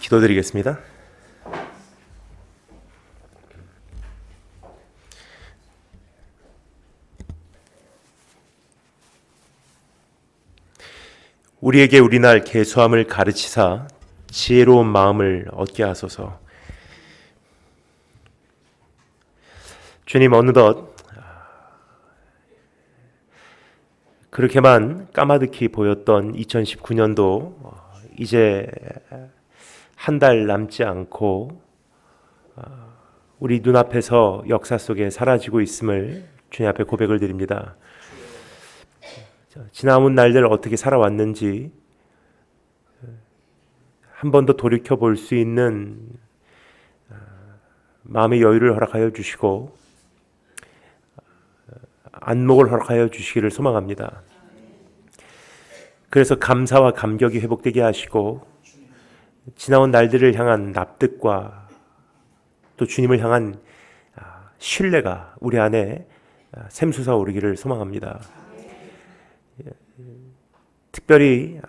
기도드리겠습니다. 우리에게 우리날 계수함을 가르치사 지혜로운 마음을 얻게 하소서. 주님, 어느덧 그렇게만 까마득히 보였던 2019년도 이제 한 달 남지 않고 우리 눈앞에서 역사 속에 사라지고 있음을 주님 앞에 고백을 드립니다. 지나온 날들 어떻게 살아왔는지 한 번 더 돌이켜 볼 수 있는 마음의 여유를 허락하여 주시고 안목을 허락하여 주시기를 소망합니다. 그래서 감사와 감격이 회복되게 하시고 지나온 날들을 향한 납득과 또 주님을 향한 신뢰가 우리 안에 샘솟아 오르기를 소망합니다. 특별히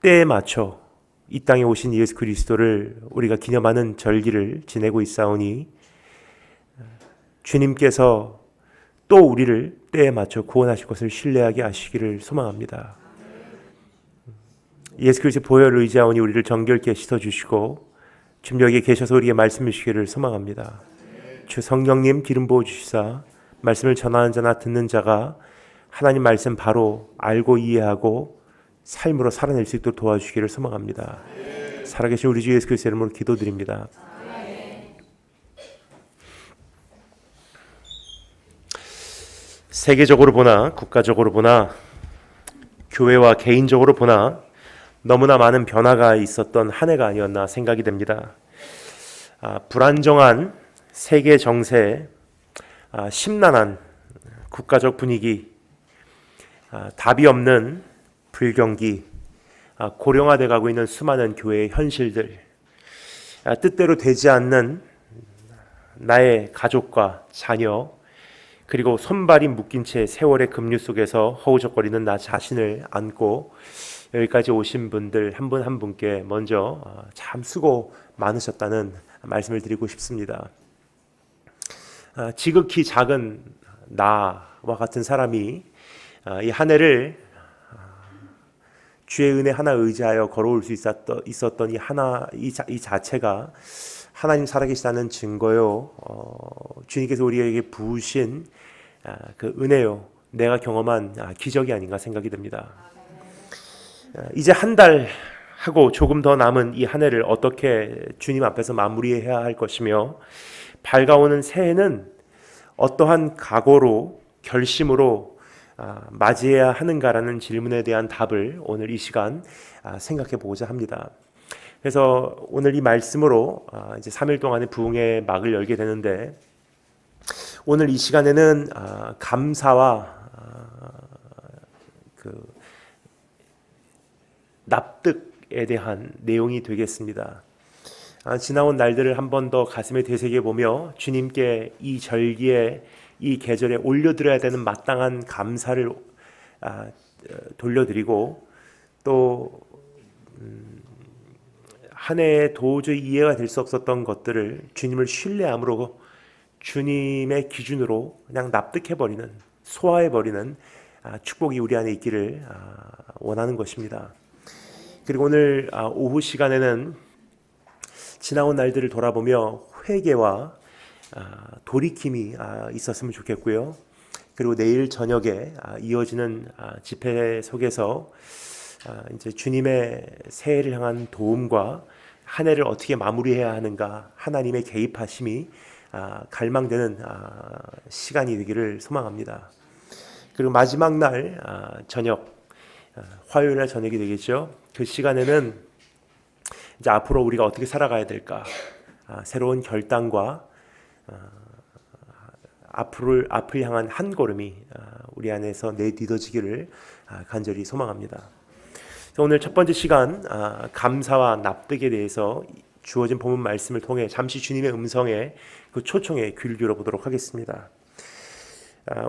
때에 맞춰 이 땅에 오신 예수 그리스도를 우리가 기념하는 절기를 지내고 있사오니 주님께서 또 우리를 때에 맞춰 구원하실 것을 신뢰하게 하시기를 소망합니다. 예수 그리스도 보혈을 의지하오니 우리를 정결케 씻어주시고 지금 여기에 계셔서 우리에게 말씀해 주시기를 소망합니다. 주 성령님 기름 부어 주시사 말씀을 전하는 자나 듣는 자가 하나님 말씀 바로 알고 이해하고 삶으로 살아낼 수 있도록 도와주시기를 소망합니다. 살아계신 우리 주 예수 그리스도의 이름으로 기도드립니다. 세계적으로 보나 국가적으로 보나 교회와 개인적으로 보나 너무나 많은 변화가 있었던 한 해가 아니었나 생각이 됩니다. 불안정한 세계 정세, 심란한 국가적 분위기, 답이 없는 불경기, 고령화돼 가고 있는 수많은 교회의 현실들, 뜻대로 되지 않는 나의 가족과 자녀, 그리고 손발이 묶인 채 세월의 급류 속에서 허우적거리는 나 자신을 안고 여기까지 오신 분들 한 분 한 분께 먼저 참 수고 많으셨다는 말씀을 드리고 싶습니다. 지극히 작은 나와 같은 사람이 이 한 해를 주의 은혜 하나 의지하여 걸어올 수 있었던 이 자체가 하나님 살아계시다는 증거요. 주님께서 우리에게 부으신 그 은혜요. 내가 경험한 기적이 아닌가 생각이 듭니다. 이제 한 달 하고 조금 더 남은 이 한 해를 어떻게 주님 앞에서 마무리해야 할 것이며 밝아오는 새해는 어떠한 각오로 결심으로 맞이해야 하는가라는 질문에 대한 답을 오늘 이 시간 생각해 보고자 합니다. 그래서 오늘 이 말씀으로 이제 3일 동안의 부흥의 막을 열게 되는데 오늘 이 시간에는 감사와 그 납득에 대한 내용이 되겠습니다. 지나온 날들을 한 번 더 가슴에 되새겨보며 주님께 이 절기에 이 계절에 올려드려야 되는 마땅한 감사를 돌려드리고 또 한 해에 도저히 이해가 될 수 없었던 것들을 주님을 신뢰함으로 주님의 기준으로 그냥 납득해버리는, 소화해버리는 축복이 우리 안에 있기를 원하는 것입니다. 그리고 오늘 오후 시간에는 지나온 날들을 돌아보며 회개와 돌이킴이 있었으면 좋겠고요. 그리고 내일 저녁에 이어지는 집회 속에서 이제 주님의 새해를 향한 도움과 한 해를 어떻게 마무리해야 하는가 하나님의 개입하심이 갈망되는 시간이 되기를 소망합니다. 그리고 마지막 날 저녁, 화요일 날 저녁이 되겠죠. 그 시간에는 이제 앞으로 우리가 어떻게 살아가야 될까, 새로운 결단과 앞을 향한 한 걸음이 우리 안에서 내딛어지기를 간절히 소망합니다. 오늘 첫 번째 시간 감사와 납득에 대해서 주어진 본문 말씀을 통해 잠시 주님의 음성에 그 초청에 귀를 기울여보도록 하겠습니다.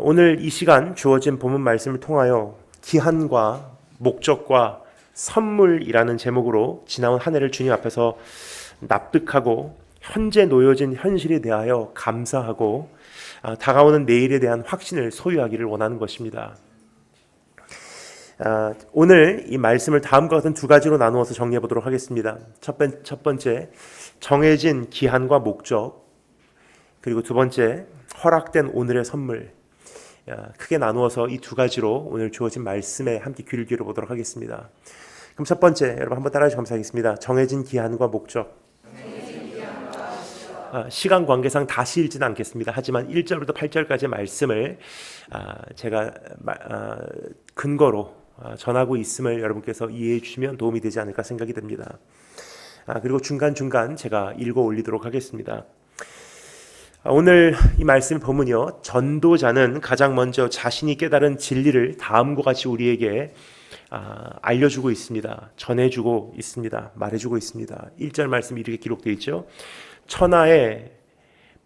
오늘 이 시간 주어진 본문 말씀을 통하여 기한과 목적과 선물이라는 제목으로 지나온 한 해를 주님 앞에서 납득하고 현재 놓여진 현실에 대하여 감사하고 다가오는 내일에 대한 확신을 소유하기를 원하는 것입니다. 오늘 이 말씀을 다음과 같은 두 가지로 나누어서 정리해 보도록 하겠습니다. 첫 번째, 정해진 기한과 목적, 그리고 두 번째, 허락된 오늘의 선물. 크게 나누어서 이 두 가지로 오늘 주어진 말씀에 함께 귀를 기울여 보도록 하겠습니다. 그럼 첫 번째, 여러분 한번 따라해 주시면 감사하겠습니다. 정해진 기한과 목적. 시간 관계상 다시 읽지는 않겠습니다. 하지만 1절부터 8절까지의 말씀을 제가 근거로 전하고 있음을 여러분께서 이해해 주시면 도움이 되지 않을까 생각이 됩니다. 그리고 중간중간 제가 읽어 올리도록 하겠습니다. 오늘 이 말씀 보면요, 전도자는 가장 먼저 자신이 깨달은 진리를 다음과 같이 우리에게 알려주고 있습니다. 전해주고 있습니다. 말해주고 있습니다. 1절 말씀 이렇게 기록되어 있죠. 천하의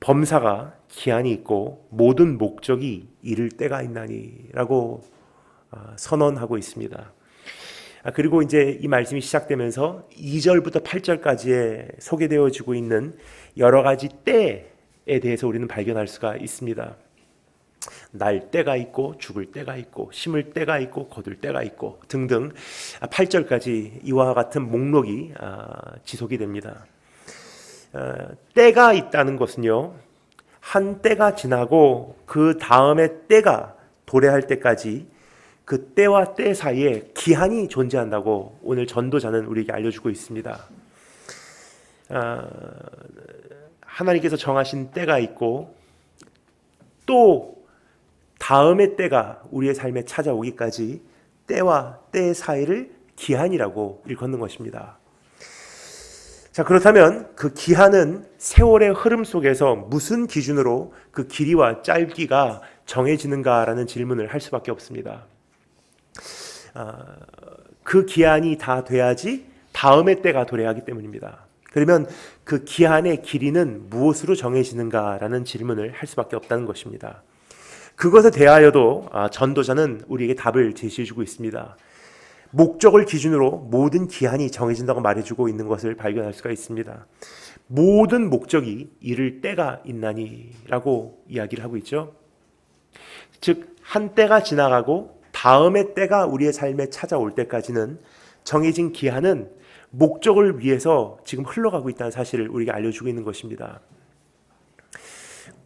범사가 기한이 있고 모든 목적이 이를 때가 있나니 라고 선언하고 있습니다. 그리고 이제 이 말씀이 시작되면서 2절부터 8절까지에 소개되어지고 있는 여러 가지 때에 대해서 우리는 발견할 수가 있습니다. 날 때가 있고 죽을 때가 있고 심을 때가 있고 거둘 때가 있고 등등 8절까지 이와 같은 목록이 지속이 됩니다. 때가 있다는 것은요, 한 때가 지나고 그 다음에 때가 도래할 때까지 그 때와 때 사이에 기한이 존재한다고 오늘 전도자는 우리에게 알려주고 있습니다. 하나님께서 정하신 때가 있고 또 다음의 때가 우리의 삶에 찾아오기까지 때와 때 사이를 기한이라고 일컫는 것입니다. 자, 그렇다면 그 기한은 세월의 흐름 속에서 무슨 기준으로 그 길이와 짧기가 정해지는가라는 질문을 할 수밖에 없습니다. 그 기한이 다 돼야지 다음의 때가 도래하기 때문입니다. 그러면 그 기한의 길이는 무엇으로 정해지는가라는 질문을 할 수밖에 없다는 것입니다. 그것에 대하여도 전도자는 우리에게 답을 제시해주고 있습니다. 목적을 기준으로 모든 기한이 정해진다고 말해주고 있는 것을 발견할 수가 있습니다. 모든 목적이 이를 때가 있나니 라고 이야기를 하고 있죠. 즉, 한 때가 지나가고 다음의 때가 우리의 삶에 찾아올 때까지는 정해진 기한은 목적을 위해서 지금 흘러가고 있다는 사실을 우리에게 알려주고 있는 것입니다.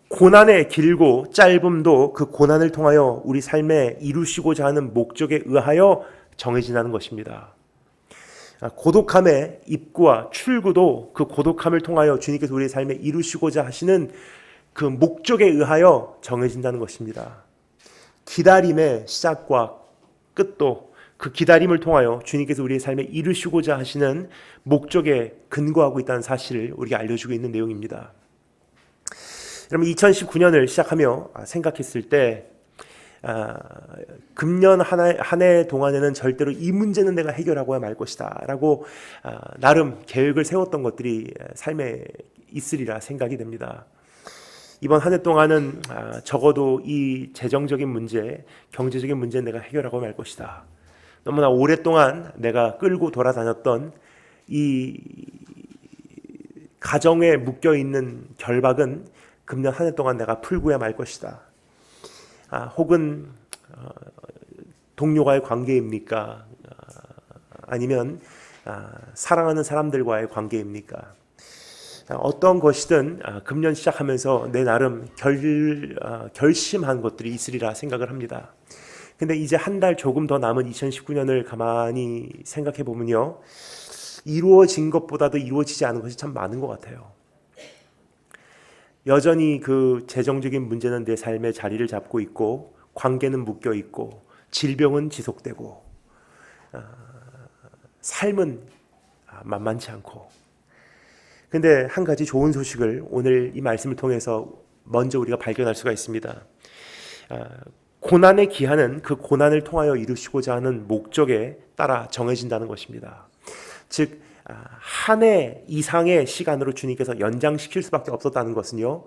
고난의 길고 짧음도 그 고난을 통하여 우리 삶에 이루시고자 하는 목적에 의하여 정해진다는 것입니다. 고독함의 입구와 출구도 그 고독함을 통하여 주님께서 우리의 삶에 이루시고자 하시는 그 목적에 의하여 정해진다는 것입니다. 기다림의 시작과 끝도 그 기다림을 통하여 주님께서 우리의 삶에 이루시고자 하시는 목적에 근거하고 있다는 사실을 우리에게 알려주고 있는 내용입니다. 여러분, 2019년을 시작하며 생각했을 때 금년 한 해 동안에는 절대로 이 문제는 내가 해결하고야 말 것이다 라고 나름 계획을 세웠던 것들이 삶에 있으리라 생각이 됩니다. 이번 한 해 동안은 적어도 이 재정적인 문제, 경제적인 문제는 내가 해결하고 말 것이다. 너무나 오랫동안 내가 끌고 돌아다녔던 이 가정에 묶여있는 결박은 금년 한 해 동안 내가 풀고야 말 것이다. 혹은 동료와의 관계입니까? 아니면 사랑하는 사람들과의 관계입니까? 어떤 것이든 금년 시작하면서 내 나름 결심한 것들이 있으리라 생각을 합니다. 근데 이제 한 달 조금 더 남은 2019년을 가만히 생각해 보면요, 이루어진 것보다도 이루어지지 않은 것이 참 많은 것 같아요. 여전히 그 재정적인 문제는 내 삶의 자리를 잡고 있고, 관계는 묶여 있고, 질병은 지속되고, 삶은 만만치 않고. 근데 한 가지 좋은 소식을 오늘 이 말씀을 통해서 먼저 우리가 발견할 수가 있습니다. 고난의 기한은 그 고난을 통하여 이루시고자 하는 목적에 따라 정해진다는 것입니다. 즉, 한 해 이상의 시간으로 주님께서 연장시킬 수밖에 없었다는 것은요,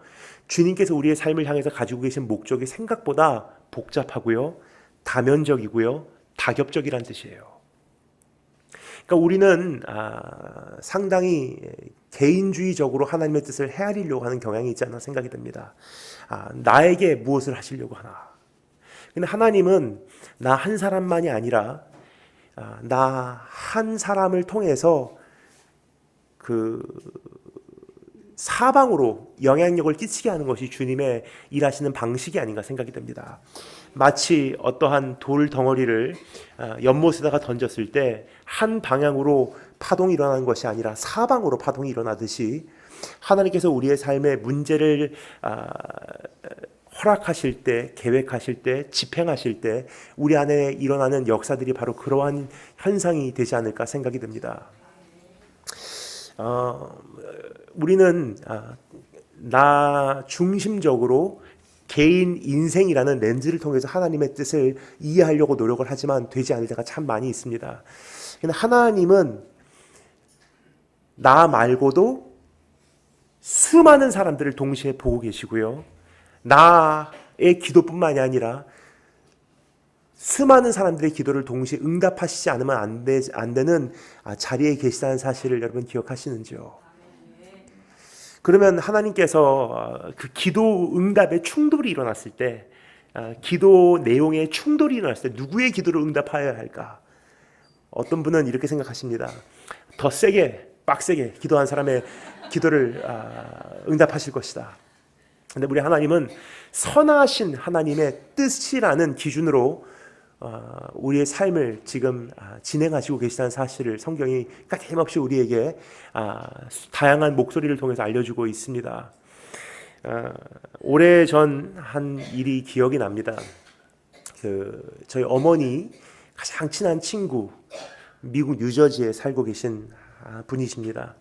주님께서 우리의 삶을 향해서 가지고 계신 목적이 생각보다 복잡하고요, 다면적이고요, 다겹적이란 뜻이에요. 그러니까 우리는 상당히 개인주의적으로 하나님의 뜻을 헤아리려고 하는 경향이 있지 않나 생각이 듭니다. 나에게 무엇을 하시려고 하나. 근데 하나님은 나 한 사람만이 아니라 나 한 사람을 통해서 그 사방으로 영향력을 끼치게 하는 것이 주님의 일하시는 방식이 아닌가 생각이 됩니다. 마치 어떠한 돌 덩어리를 연못에다가 던졌을 때 한 방향으로 파동이 일어나는 것이 아니라 사방으로 파동이 일어나듯이 하나님께서 우리의 삶의 문제를 허락하실 때, 계획하실 때, 집행하실 때 우리 안에 일어나는 역사들이 바로 그러한 현상이 되지 않을까 생각이 듭니다. 우리는 나 중심적으로 개인 인생이라는 렌즈를 통해서 하나님의 뜻을 이해하려고 노력을 하지만 되지 않을 때가 참 많이 있습니다. 근데 하나님은 나 말고도 수많은 사람들을 동시에 보고 계시고요. 나의 기도뿐만이 아니라 수많은 사람들의 기도를 동시에 응답하시지 않으면 안 되는 자리에 계시다는 사실을 여러분 기억하시는지요? 그러면 하나님께서 그 기도 응답에 충돌이 일어났을 때, 기도 내용에 충돌이 일어났을 때 누구의 기도를 응답하여야 할까? 어떤 분은 이렇게 생각하십니다. 더 세게, 빡세게 기도한 사람의 기도를 응답하실 것이다. 근데 우리 하나님은 선하신 하나님의 뜻이라는 기준으로 우리의 삶을 지금 진행하시고 계시다는 사실을 성경이 끊임없이 우리에게 다양한 목소리를 통해서 알려주고 있습니다. 오래전 한 일이 기억이 납니다. 저희 어머니 가장 친한 친구, 미국 뉴저지에 살고 계신 분이십니다.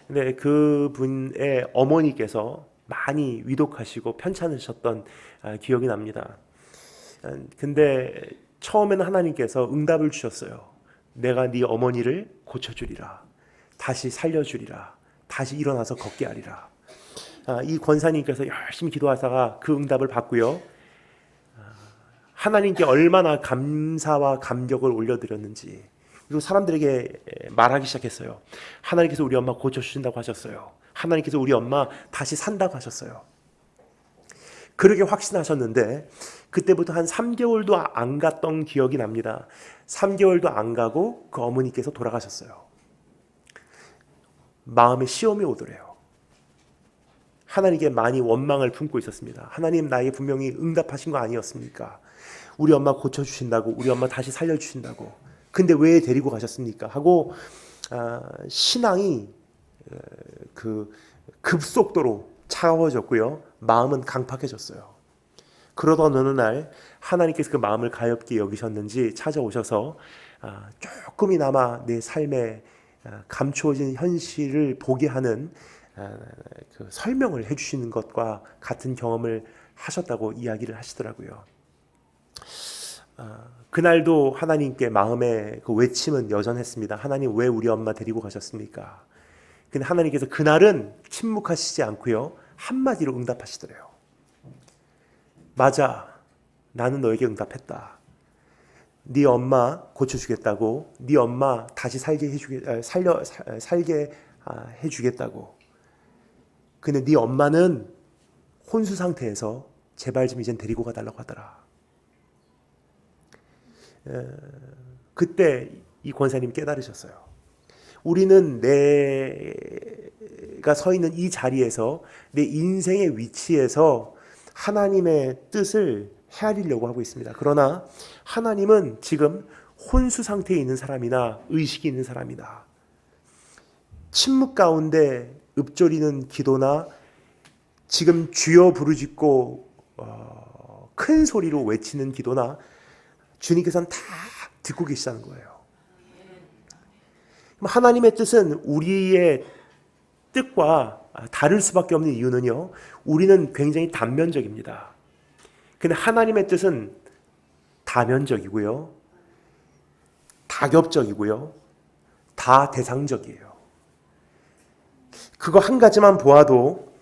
근데 그 분의 어머니께서 많이 위독하시고 편찮으셨던 기억이 납니다. 근데 처음에는 하나님께서 응답을 주셨어요. 내가 네 어머니를 고쳐주리라. 다시 살려주리라. 다시 일어나서 걷게 하리라. 이 권사님께서 열심히 기도하다가 그 응답을 받고요. 하나님께 얼마나 감사와 감격을 올려드렸는지, 그리고 사람들에게 말하기 시작했어요. 하나님께서 우리 엄마 고쳐주신다고 하셨어요. 하나님께서 우리 엄마 다시 산다고 하셨어요. 그렇게 확신하셨는데 그때부터 한 3개월도 안 갔던 기억이 납니다. 3개월도 안 가고 그 어머니께서 돌아가셨어요. 마음에 시험이 오더래요. 하나님께 많이 원망을 품고 있었습니다. 하나님, 나에게 분명히 응답하신 거 아니었습니까? 우리 엄마 고쳐주신다고, 우리 엄마 다시 살려주신다고. 근데 왜 데리고 가셨습니까? 하고 신앙이 그 급속도로 차가워졌고요. 마음은 강팍해졌어요. 그러던 어느 날 하나님께서 그 마음을 가엾게 여기셨는지 찾아오셔서 조금이나마 내 삶에 감추어진 현실을 보게 하는 그 설명을 해주시는 것과 같은 경험을 하셨다고 이야기를 하시더라고요. 그날도 하나님께 마음의 그 외침은 여전했습니다. 하나님, 왜 우리 엄마 데리고 가셨습니까? 근데 하나님께서 그날은 침묵하시지 않고요, 한마디로 응답하시더래요. 맞아, 나는 너에게 응답했다. 네 엄마 고쳐주겠다고, 네 엄마 다시 살게 해주겠다고. 근데 네 엄마는 혼수 상태에서 제발 좀 이젠 데리고 가달라고 하더라. 그때 이 권사님 깨달으셨어요. 우리는 내가 서 있는 이 자리에서, 내 인생의 위치에서 하나님의 뜻을 헤아리려고 하고 있습니다. 그러나 하나님은 지금 혼수 상태에 있는 사람이나 의식이 있는 사람이나 침묵 가운데 읊조리는 기도나 지금 주여 부르짖고 큰 소리로 외치는 기도나 주님께서는 다 듣고 계시다는 거예요. 하나님의 뜻은 우리의 뜻과 다를 수밖에 없는 이유는요, 우리는 굉장히 단면적입니다. 근데 하나님의 뜻은 다면적이고요, 다겹적이고요, 다 대상적이에요. 그거 한 가지만 보아도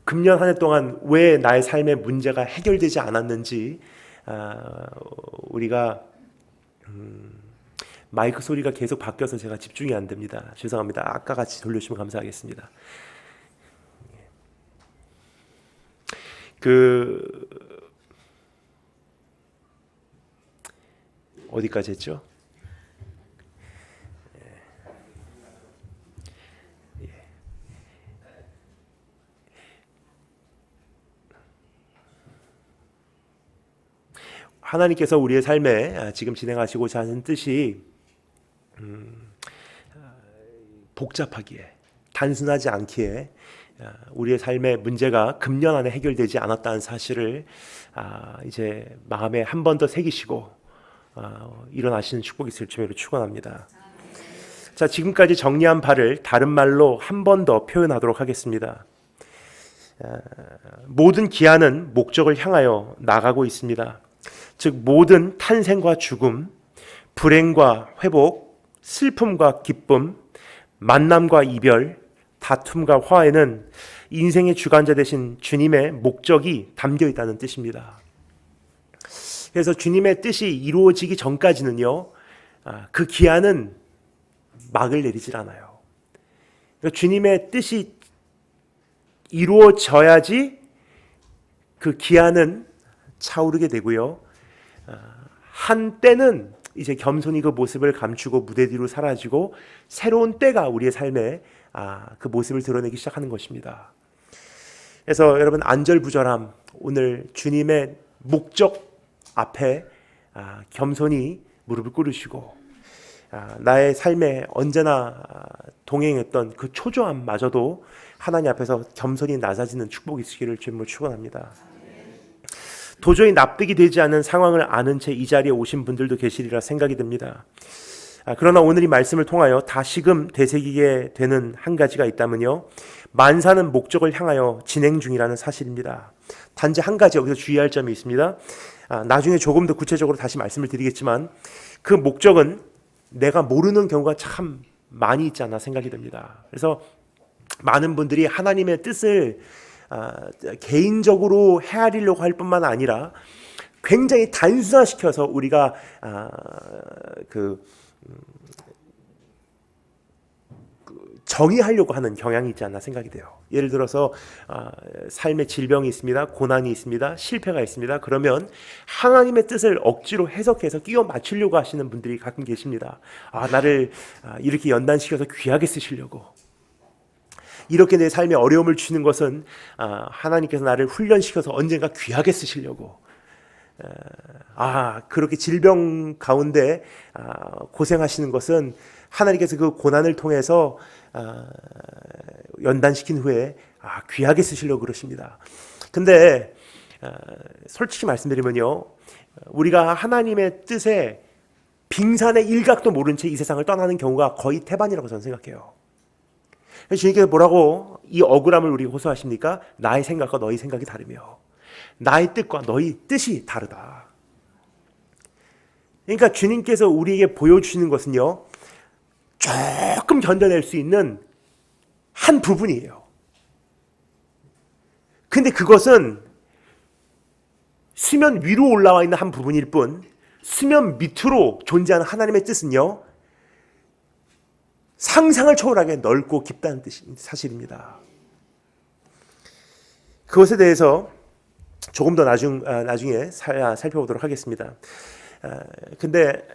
금년 한 해 동안 왜 나의 삶의 문제가 해결되지 않았는지 우리가 마이크 소리가 계속 바뀌어서 제가 집중이 안 됩니다. 죄송합니다. 아까 같이 돌려주시면 감사하겠습니다. 어디까지 했죠? 하나님께서 우리의 삶에 지금 진행하시고자 하는 뜻이 복잡하기에, 단순하지 않기에 우리의 삶의 문제가 금년 안에 해결되지 않았다는 사실을 이제 마음에 한 번 더 새기시고 일어나시는 축복이 있을 주님으로 축원합니다. 자, 지금까지 정리한 바를 다른 말로 한 번 더 표현하도록 하겠습니다. 모든 기한은 목적을 향하여 나가고 있습니다. 즉 모든 탄생과 죽음, 불행과 회복, 슬픔과 기쁨, 만남과 이별, 다툼과 화해는 인생의 주관자 되신 주님의 목적이 담겨 있다는 뜻입니다. 그래서 주님의 뜻이 이루어지기 전까지는요, 그 기한은 막을 내리질 않아요. 그러니까 주님의 뜻이 이루어져야지 그 기한은 차오르게 되고요. 한때는 이제 겸손히 그 모습을 감추고 무대 뒤로 사라지고 새로운 때가 우리의 삶에 그 모습을 드러내기 시작하는 것입니다. 그래서 여러분, 안절부절함, 오늘 주님의 목적 앞에 겸손히 무릎을 꿇으시고 나의 삶에 언제나 동행했던 그 초조함마저도 하나님 앞에서 겸손히 낮아지는 축복이 있으기를 주님으로 축원합니다. 도저히 납득이 되지 않는 상황을 아는 채 이 자리에 오신 분들도 계시리라 생각이 듭니다. 그러나 오늘 이 말씀을 통하여 다시금 되새기게 되는 한 가지가 있다면요, 만사는 목적을 향하여 진행 중이라는 사실입니다. 단지 한 가지 여기서 주의할 점이 있습니다. 나중에 조금 더 구체적으로 다시 말씀을 드리겠지만 그 목적은 내가 모르는 경우가 참 많이 있지 않나 생각이 듭니다. 그래서 많은 분들이 하나님의 뜻을 개인적으로 헤아리려고 할 뿐만 아니라 굉장히 단순화시켜서 우리가 정의하려고 하는 경향이 있지 않나 생각이 돼요. 예를 들어서 삶의 질병이 있습니다. 고난이 있습니다. 실패가 있습니다. 그러면 하나님의 뜻을 억지로 해석해서 끼워 맞추려고 하시는 분들이 가끔 계십니다. 나를 이렇게 연단시켜서 귀하게 쓰시려고, 이렇게 내 삶에 어려움을 주는 것은 하나님께서 나를 훈련시켜서 언젠가 귀하게 쓰시려고, 그렇게 질병 가운데 고생하시는 것은 하나님께서 그 고난을 통해서 연단시킨 후에 귀하게 쓰시려고 그러십니다. 근데 솔직히 말씀드리면요, 우리가 하나님의 뜻에 빙산의 일각도 모른 채 이 세상을 떠나는 경우가 거의 태반이라고 저는 생각해요. 주님께서 뭐라고 이 억울함을 우리에게 호소하십니까? 나의 생각과 너희 생각이 다르며 나의 뜻과 너희 뜻이 다르다. 그러니까 주님께서 우리에게 보여주시는 것은요, 조금 견뎌낼 수 있는 한 부분이에요. 근데 그것은 수면 위로 올라와 있는 한 부분일 뿐, 수면 밑으로 존재하는 하나님의 뜻은요, 상상을 초월하게 넓고 깊다는 뜻이 사실입니다. 그것에 대해서 조금 더 나중에 살펴보도록 하겠습니다. 근데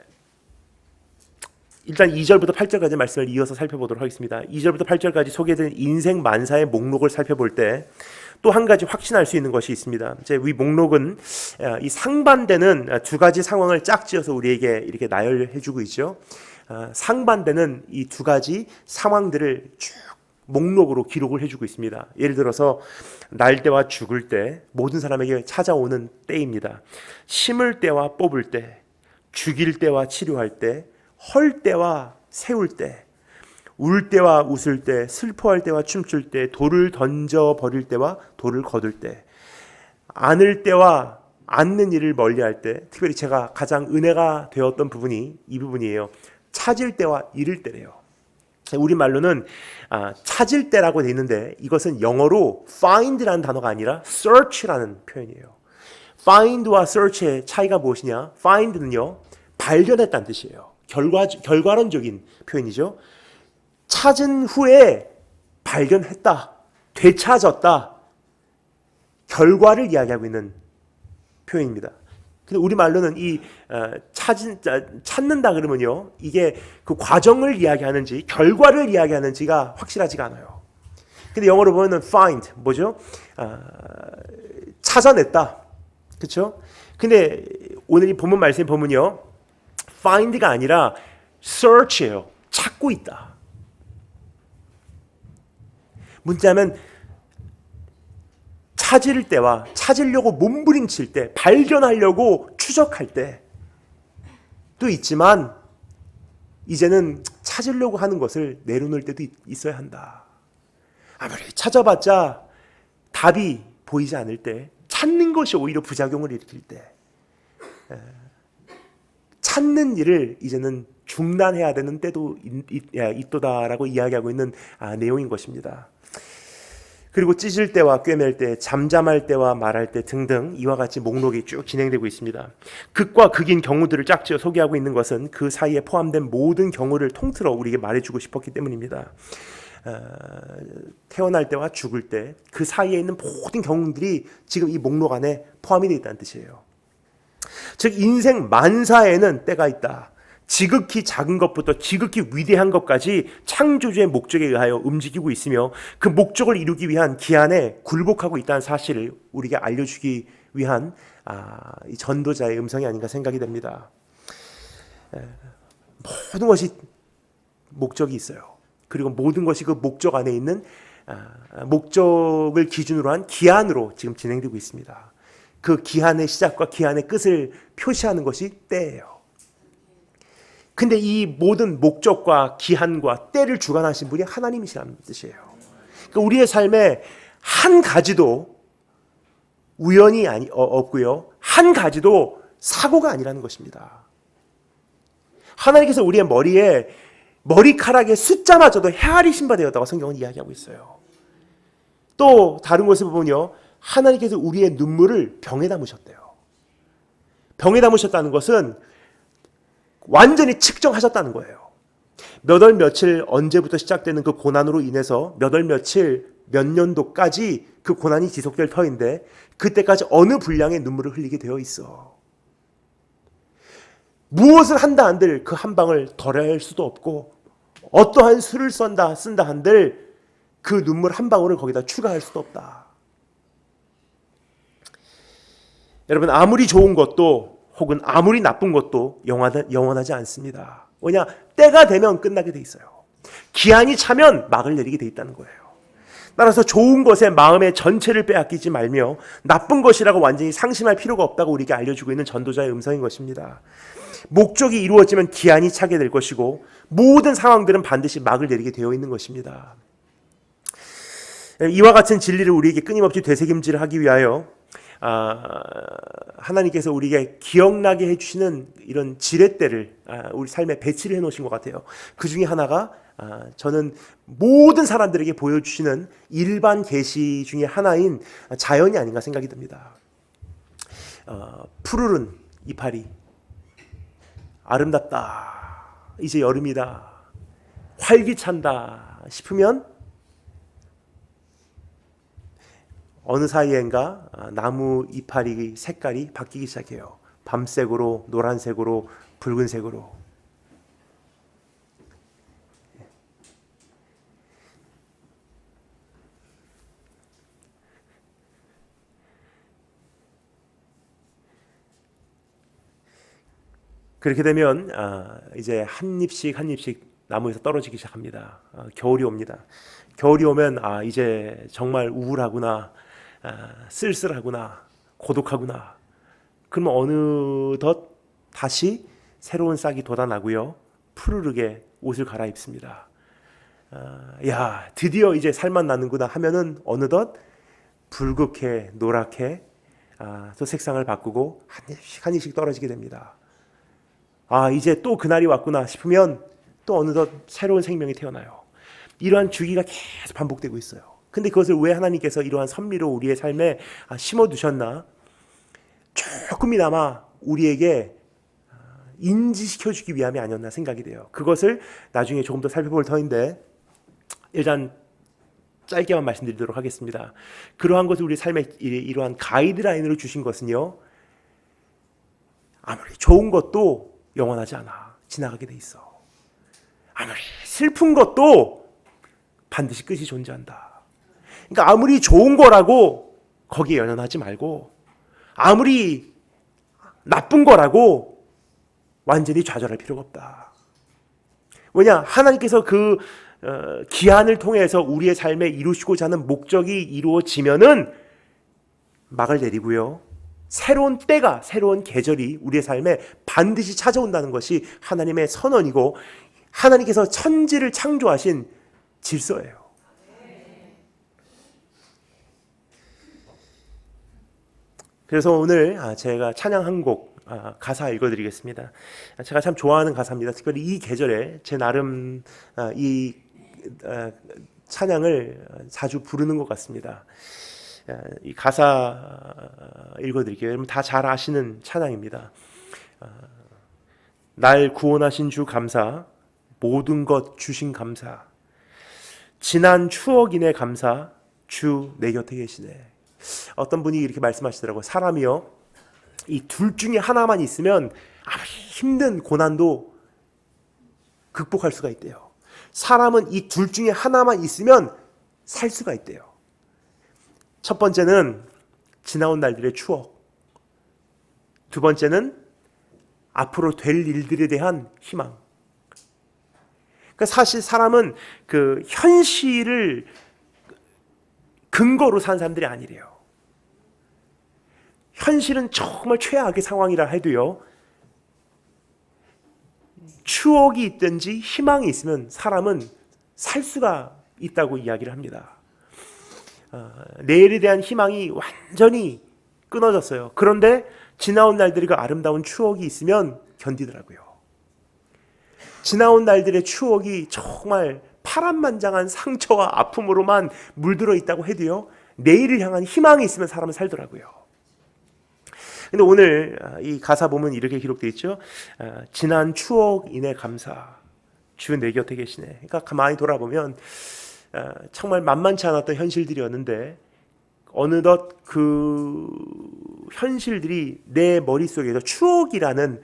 일단 2절부터 8절까지 말씀을 이어서 살펴보도록 하겠습니다. 2절부터 8절까지 소개된 인생 만사의 목록을 살펴볼 때 또 한 가지 확신할 수 있는 것이 있습니다. 이제 이 목록은 이 상반되는 두 가지 상황을 짝지어서 우리에게 이렇게 나열해주고 있죠. 상반되는 이 두 가지 상황들을 쭉 목록으로 기록을 해주고 있습니다. 예를 들어서 날 때와 죽을 때, 모든 사람에게 찾아오는 때입니다. 심을 때와 뽑을 때, 죽일 때와 치료할 때, 헐 때와 세울 때, 울 때와 웃을 때, 슬퍼할 때와 춤출 때, 돌을 던져 버릴 때와 돌을 거둘 때, 안을 때와 않는 일을 멀리할 때, 특별히 제가 가장 은혜가 되었던 부분이 이 부분이에요. 찾을 때와 잃을 때래요. 우리말로는 찾을 때라고 되어 있는데 이것은 영어로 find라는 단어가 아니라 search라는 표현이에요. find와 search의 차이가 무엇이냐? find는요, 발견했다는 뜻이에요. 결과론적인 표현이죠. 찾은 후에 발견했다, 되찾았다, 결과를 이야기하고 있는 표현입니다. 근데 우리말로는 이 찾는다 그러면요, 이게 그 과정을 이야기하는지 결과를 이야기하는지가 확실하지가 않아요. 근데 영어로 보면 find 뭐죠? 찾아냈다, 그렇죠? 근데 오늘 이 본문 말씀 보면요, find가 아니라 search예요. 찾고 있다. 문자면 찾을 때와 찾으려고 몸부림칠 때, 발견하려고 추적할 때도 있지만 이제는 찾으려고 하는 것을 내려놓을 때도 있어야 한다. 아무리 찾아봤자 답이 보이지 않을 때, 찾는 것이 오히려 부작용을 일으킬 때, 찾는 일을 이제는 중단해야 되는 때도 있도다라고 이야기하고 있는 내용인 것입니다. 그리고 찢을 때와 꿰맬 때, 잠잠할 때와 말할 때 등등 이와 같이 목록이 쭉 진행되고 있습니다. 극과 극인 경우들을 짝지어 소개하고 있는 것은 그 사이에 포함된 모든 경우를 통틀어 우리에게 말해주고 싶었기 때문입니다. 태어날 때와 죽을 때 그 사이에 있는 모든 경우들이 지금 이 목록 안에 포함이 되어 있다는 뜻이에요. 즉 인생 만사에는 때가 있다. 지극히 작은 것부터 지극히 위대한 것까지 창조주의 목적에 의하여 움직이고 있으며 그 목적을 이루기 위한 기한에 굴복하고 있다는 사실을 우리에게 알려주기 위한 이 전도자의 음성이 아닌가 생각이 됩니다. 모든 것이 목적이 있어요. 그리고 모든 것이 그 목적 안에 있는 목적을 기준으로 한 기한으로 지금 진행되고 있습니다. 그 기한의 시작과 기한의 끝을 표시하는 것이 때예요. 근데 이 모든 목적과 기한과 때를 주관하신 분이 하나님이시라는 뜻이에요. 그러니까 우리의 삶에 한 가지도 우연이 없고요, 한 가지도 사고가 아니라는 것입니다. 하나님께서 우리의 머리에 머리카락의 숫자마저도 헤아리신 바 되었다고 성경은 이야기하고 있어요. 또 다른 곳을 보면요, 하나님께서 우리의 눈물을 병에 담으셨대요. 병에 담으셨다는 것은 완전히 측정하셨다는 거예요. 몇 월 며칠 언제부터 시작되는 그 고난으로 인해서 몇 월 며칠 몇 년도까지 그 고난이 지속될 터인데 그때까지 어느 분량의 눈물을 흘리게 되어 있어. 무엇을 한다 한들 그 한 방을 덜할 수도 없고 어떠한 수를 쓴다 한들 그 눈물 한 방울을 거기다 추가할 수도 없다. 여러분, 아무리 좋은 것도 혹은 아무리 나쁜 것도 영원하지 않습니다. 왜냐? 때가 되면 끝나게 돼 있어요. 기한이 차면 막을 내리게 돼 있다는 거예요. 따라서 좋은 것에 마음의 전체를 빼앗기지 말며 나쁜 것이라고 완전히 상심할 필요가 없다고 우리에게 알려주고 있는 전도자의 음성인 것입니다. 목적이 이루어지면 기한이 차게 될 것이고 모든 상황들은 반드시 막을 내리게 되어 있는 것입니다. 이와 같은 진리를 우리에게 끊임없이 되새김질하기 위하여 하나님께서 우리에게 기억나게 해주시는 이런 지렛대를 우리 삶에 배치를 해놓으신 것 같아요. 그 중에 하나가 저는 모든 사람들에게 보여주시는 일반 계시 중에 하나인 자연이 아닌가 생각이 듭니다. 푸르른 이파리, 아름답다, 이제 여름이다, 활기찬다 싶으면 어느 사이엔가 나무 이파리 색깔이 바뀌기 시작해요. 밤색으로, 노란색으로, 붉은색으로. 그렇게 되면 이제 한 잎씩 한 잎씩 나무에서 떨어지기 시작합니다. 겨울이 옵니다. 겨울이 오면 이제 정말 우울하구나, 쓸쓸하구나, 고독하구나. 그러면 어느덧 다시 새로운 싹이 돋아나고요, 푸르르게 옷을 갈아입습니다. 야, 드디어 이제 살만 나는구나 하면은 어느덧 붉게 노랗게 또 색상을 바꾸고 한 입씩 한 입씩 떨어지게 됩니다. 이제 또 그날이 왔구나 싶으면 또 어느덧 새로운 생명이 태어나요. 이러한 주기가 계속 반복되고 있어요. 근데 그것을 왜 하나님께서 이러한 섭리로 우리의 삶에 심어두셨나? 조금이나마 우리에게 인지시켜주기 위함이 아니었나 생각이 돼요. 그것을 나중에 조금 더 살펴볼 터인데 일단 짧게만 말씀드리도록 하겠습니다. 그러한 것을 우리 삶의 이러한 가이드라인으로 주신 것은요, 아무리 좋은 것도 영원하지 않아. 지나가게 돼 있어. 아무리 슬픈 것도 반드시 끝이 존재한다. 그러니까 아무리 좋은 거라고 거기에 연연하지 말고, 아무리 나쁜 거라고 완전히 좌절할 필요가 없다. 왜냐? 하나님께서 그 기한을 통해서 우리의 삶에 이루시고자 하는 목적이 이루어지면은 막을 내리고요, 새로운 때가, 새로운 계절이 우리의 삶에 반드시 찾아온다는 것이 하나님의 선언이고 하나님께서 천지를 창조하신 질서예요. 그래서 오늘 제가 찬양 한 곡 가사 읽어드리겠습니다. 제가 참 좋아하는 가사입니다. 특별히 이 계절에 제 나름 이 찬양을 자주 부르는 것 같습니다. 이 가사 읽어드릴게요. 여러분 다 잘 아시는 찬양입니다. 날 구원하신 주 감사, 모든 것 주신 감사, 지난 추억이네 감사, 주 내 곁에 계시네. 어떤 분이 이렇게 말씀하시더라고요. 사람이요, 이 둘 중에 하나만 있으면 아무리 힘든 고난도 극복할 수가 있대요. 사람은 이 둘 중에 하나만 있으면 살 수가 있대요. 첫 번째는 지나온 날들의 추억, 두 번째는 앞으로 될 일들에 대한 희망. 그러니까 사실 사람은 그 현실을 근거로 사는 사람들이 아니래요. 현실은 정말 최악의 상황이라 해도요, 추억이 있든지 희망이 있으면 사람은 살 수가 있다고 이야기를 합니다. 내일에 대한 희망이 완전히 끊어졌어요. 그런데 지나온 날들과 아름다운 추억이 있으면 견디더라고요. 지나온 날들의 추억이 정말 파란만장한 상처와 아픔으로만 물들어 있다고 해도요, 내일을 향한 희망이 있으면 사람은 살더라고요. 근데 오늘 이 가사 보면 이렇게 기록되어 있죠. 지난 추억이네 감사, 주 내 곁에 계시네. 그러니까 가만히 돌아보면 정말 만만치 않았던 현실들이었는데 어느덧 그 현실들이 내 머릿속에서 추억이라는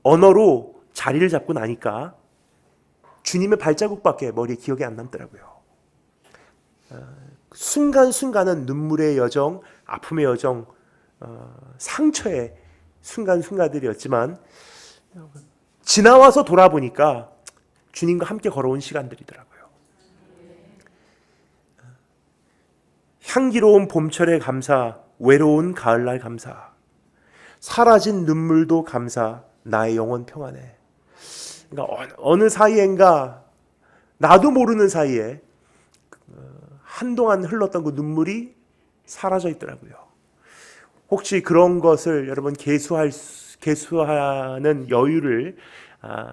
언어로 자리를 잡고 나니까 주님의 발자국밖에 머리에 기억이 안 남더라고요. 순간순간은 눈물의 여정, 아픔의 여정, 상처의 순간순간들이었지만 지나와서 돌아보니까 주님과 함께 걸어온 시간들이더라고요. 향기로운 봄철의 감사, 외로운 가을날 감사, 사라진 눈물도 감사, 나의 영혼 평안해. 그러니까 어느 사이엔가 나도 모르는 사이에 한동안 흘렀던 그 눈물이 사라져 있더라고요. 혹시 그런 것을 여러분 개수하는 여유를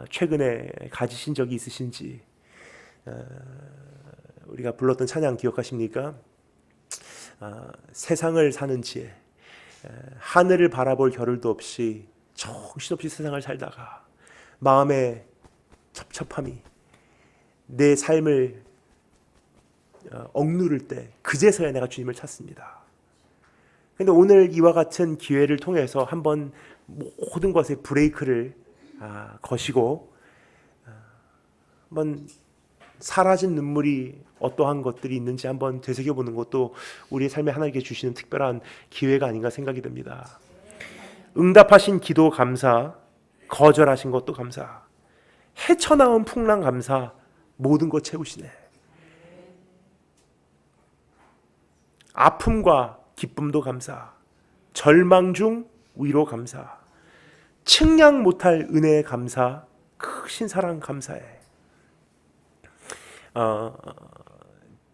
최근에 가지신 적이 있으신지, 우리가 불렀던 찬양 기억하십니까? 세상을 사는 지혜, 하늘을 바라볼 겨를도 없이 정신없이 세상을 살다가 마음의 첩첩함이 내 삶을 억누를 때 그제서야 내가 주님을 찾습니다. 그런데 오늘 이와 같은 기회를 통해서 한번 모든 것에 브레이크를 거시고 한번 사라진 눈물이 어떠한 것들이 있는지 한번 되새겨보는 것도 우리의 삶에 하나님께 주시는 특별한 기회가 아닌가 생각이 듭니다. 응답하신 기도 감사, 거절하신 것도 감사, 헤쳐나온 풍랑 감사, 모든 것 채우시네. 아픔과 기쁨도 감사, 절망 중 위로 감사, 측량 못할 은혜의 감사, 크신 사랑 감사해.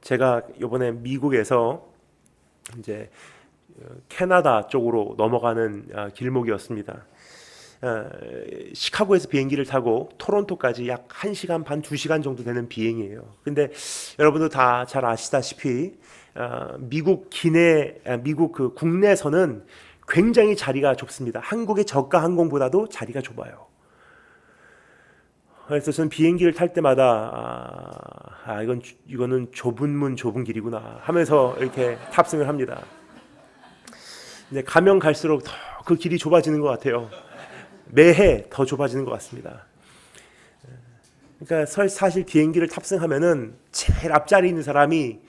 제가 이번에 미국에서 이제 캐나다 쪽으로 넘어가는 길목이었습니다. 시카고에서 비행기를 타고 토론토까지 약 1시간 반, 2시간 정도 되는 비행이에요. 근데 여러분도 다 잘 아시다시피 미국 그 국내에서는 굉장히 자리가 좁습니다. 한국의 저가 항공보다도 자리가 좁아요. 그래서 저는 비행기를 탈 때마다 이거는 좁은 문 좁은 길이구나 하면서 이렇게 탑승을 합니다. 근데 가면 갈수록 더 그 길이 좁아지는 것 같아요. 매해 더 좁아지는 것 같습니다. 그러니까 사실 비행기를 탑승하면은 제일 앞자리에 있는 사람이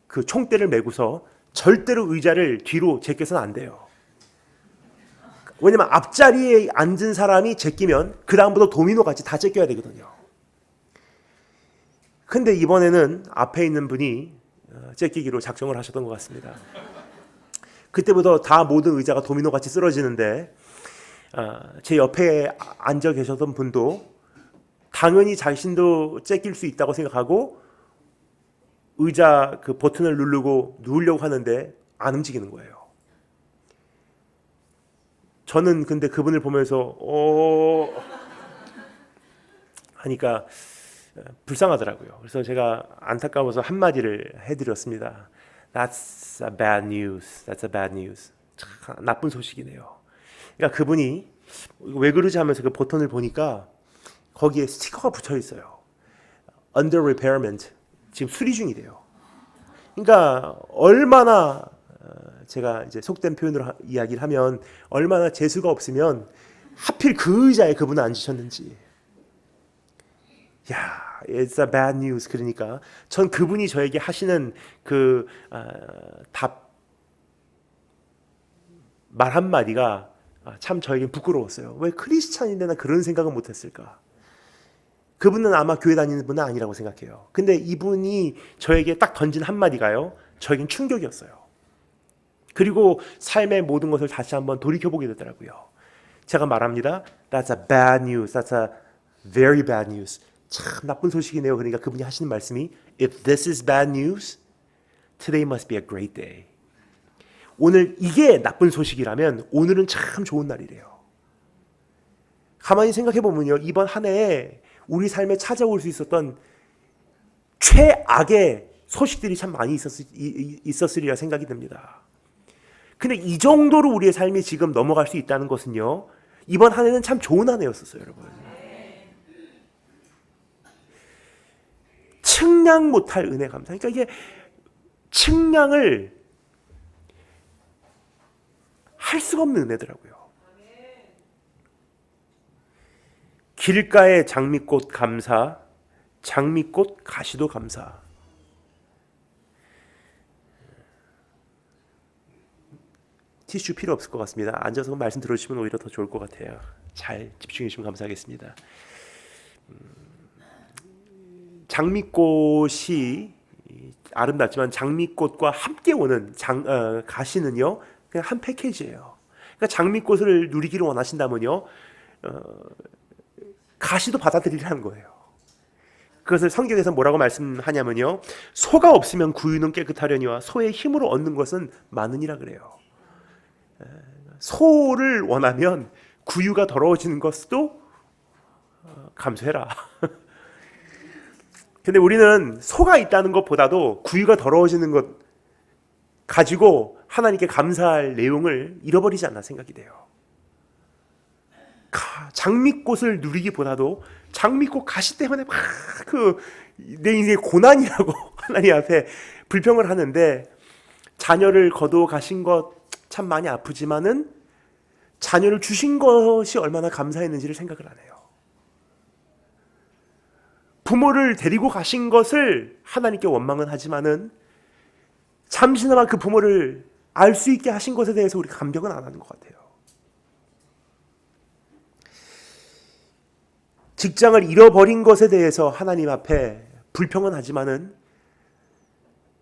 그 총대를 메고서 절대로 의자를 뒤로 제껴서는 안 돼요. 왜냐면 앞자리에 앉은 사람이 제끼면 그 다음부터 도미노 같이 다 제껴야 되거든요. 근데 이번에는 앞에 있는 분이 제끼기로 작정을 하셨던 것 같습니다. 그때부터 다 모든 의자가 도미노 같이 쓰러지는데 제 옆에 앉아 계셨던 분도 당연히 자신도 제낄 수 있다고 생각하고 의자 그 버튼을 누르려고 하는데 안 움직이는 거예요. 저는 근데 그분을 보면서 하니까 불쌍하더라고요. 그래서 제가 안타까워서 한마디를 해드렸습니다. That's a bad news. That's a bad news. 참 나쁜 소식이네요. 그러니까 그분이 왜 그러지 하면서 그 버튼을 보니까 거기에 스티커가 붙여 있어요. Under repairment. 지금 수리 중이래요. 그러니까 얼마나 제가 이제 속된 표현으로 이야기를 하면 얼마나 재수가 없으면 하필 그 의자에 그분은 앉으셨는지. 야, it's a bad news. 그러니까 전 그분이 저에게 하시는 그 답 말 한마디가 참 저에게 부끄러웠어요. 왜 크리스찬인데 나 그런 생각은 못했을까? 그분은 아마 교회 다니는 분은 아니라고 생각해요. 근데 이분이 저에게 딱 던진 한마디가요, 저에겐 충격이었어요. 그리고 삶의 모든 것을 다시 한번 돌이켜보게 되더라고요. 제가 말합니다. That's a bad news. That's a very bad news. 참 나쁜 소식이네요. 그러니까 그분이 하시는 말씀이 If this is bad news, today must be a great day. 오늘 이게 나쁜 소식이라면 오늘은 참 좋은 날이래요. 가만히 생각해 보면요, 이번 한 해에 우리 삶에 찾아올 수 있었던 최악의 소식들이 참 많이 있었으리라 생각이 듭니다. 근데 이 정도로 우리의 삶이 지금 넘어갈 수 있다는 것은요, 이번 한 해는 참 좋은 한 해였었어요, 여러분. 측량 못할 은혜 감사. 그러니까 이게 측량을 할 수가 없는 은혜더라고요. 길가의 장미꽃 감사, 장미꽃 가시도 감사. 티슈 필요 없을 것 같습니다. 앉아서 말씀 들어주시면 오히려 더 좋을 것 같아요. 잘 집중해 주시면 감사하겠습니다. 장미꽃이 아름답지만 장미꽃과 함께 오는 가시는요, 그냥 한 패키지예요. 그러니까 장미꽃을 누리기를 원하신다면요, 가시도 받아들이라는 거예요. 그것을 성경에서 뭐라고 말씀하냐면요, 소가 없으면 구유는 깨끗하려니와 소의 힘으로 얻는 것은 많으니라 그래요. 소를 원하면 구유가 더러워지는 것도 감수해라. 근데 우리는 소가 있다는 것보다도 구유가 더러워지는 것 가지고 하나님께 감사할 내용을 잃어버리지 않나 생각이 돼요. 장미꽃을 누리기보다도 장미꽃 가시 때문에 막 내 인생의 고난이라고 하나님 앞에 불평을 하는데, 자녀를 거두어 가신 것 참 많이 아프지만은 자녀를 주신 것이 얼마나 감사했는지를 생각을 안 해요. 부모를 데리고 가신 것을 하나님께 원망은 하지만은 잠시나마 그 부모를 알 수 있게 하신 것에 대해서 우리가 감격은 안 하는 것 같아요. 직장을 잃어버린 것에 대해서 하나님 앞에 불평은 하지만은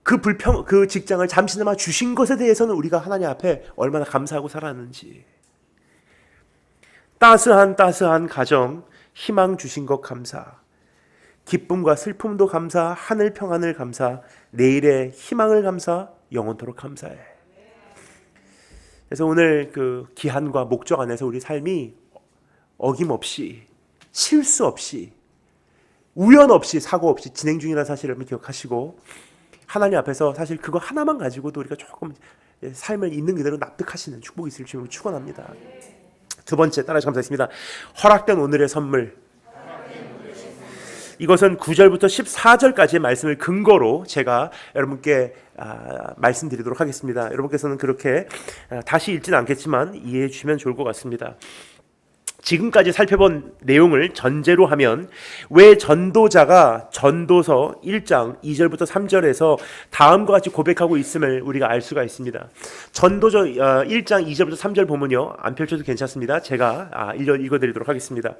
그 직장을 잠시나마 주신 것에 대해서는 우리가 하나님 앞에 얼마나 감사하고 살았는지. 따스한 가정, 희망 주신 것 감사. 기쁨과 슬픔도 감사, 하늘 평안을 감사, 내일의 희망을 감사, 영원토록 감사해. 그래서 오늘 그 기한과 목적 안에서 우리 삶이 어김없이, 실수 없이, 우연 없이, 사고 없이 진행 중이라는 사실을 기억하시고, 하나님 앞에서 사실 그거 하나만 가지고도 우리가 조금 삶을 있는 그대로 납득하시는 축복이 있을 주님으로 축원합니다. 두 번째, 따라서 감사했습니다. 허락된 오늘의 선물. 이것은 9절부터 14절까지의 말씀을 근거로 제가 여러분께 말씀드리도록 하겠습니다. 여러분께서는 그렇게 다시 읽지는 않겠지만 이해해 주시면 좋을 것 같습니다. 지금까지 살펴본 내용을 전제로 하면 왜 전도자가 전도서 1장 2절부터 3절에서 다음과 같이 고백하고 있음을 우리가 알 수가 있습니다. 전도서 1장 2절부터 3절 보면요, 안 펼쳐도 괜찮습니다. 제가 읽어드리도록 하겠습니다.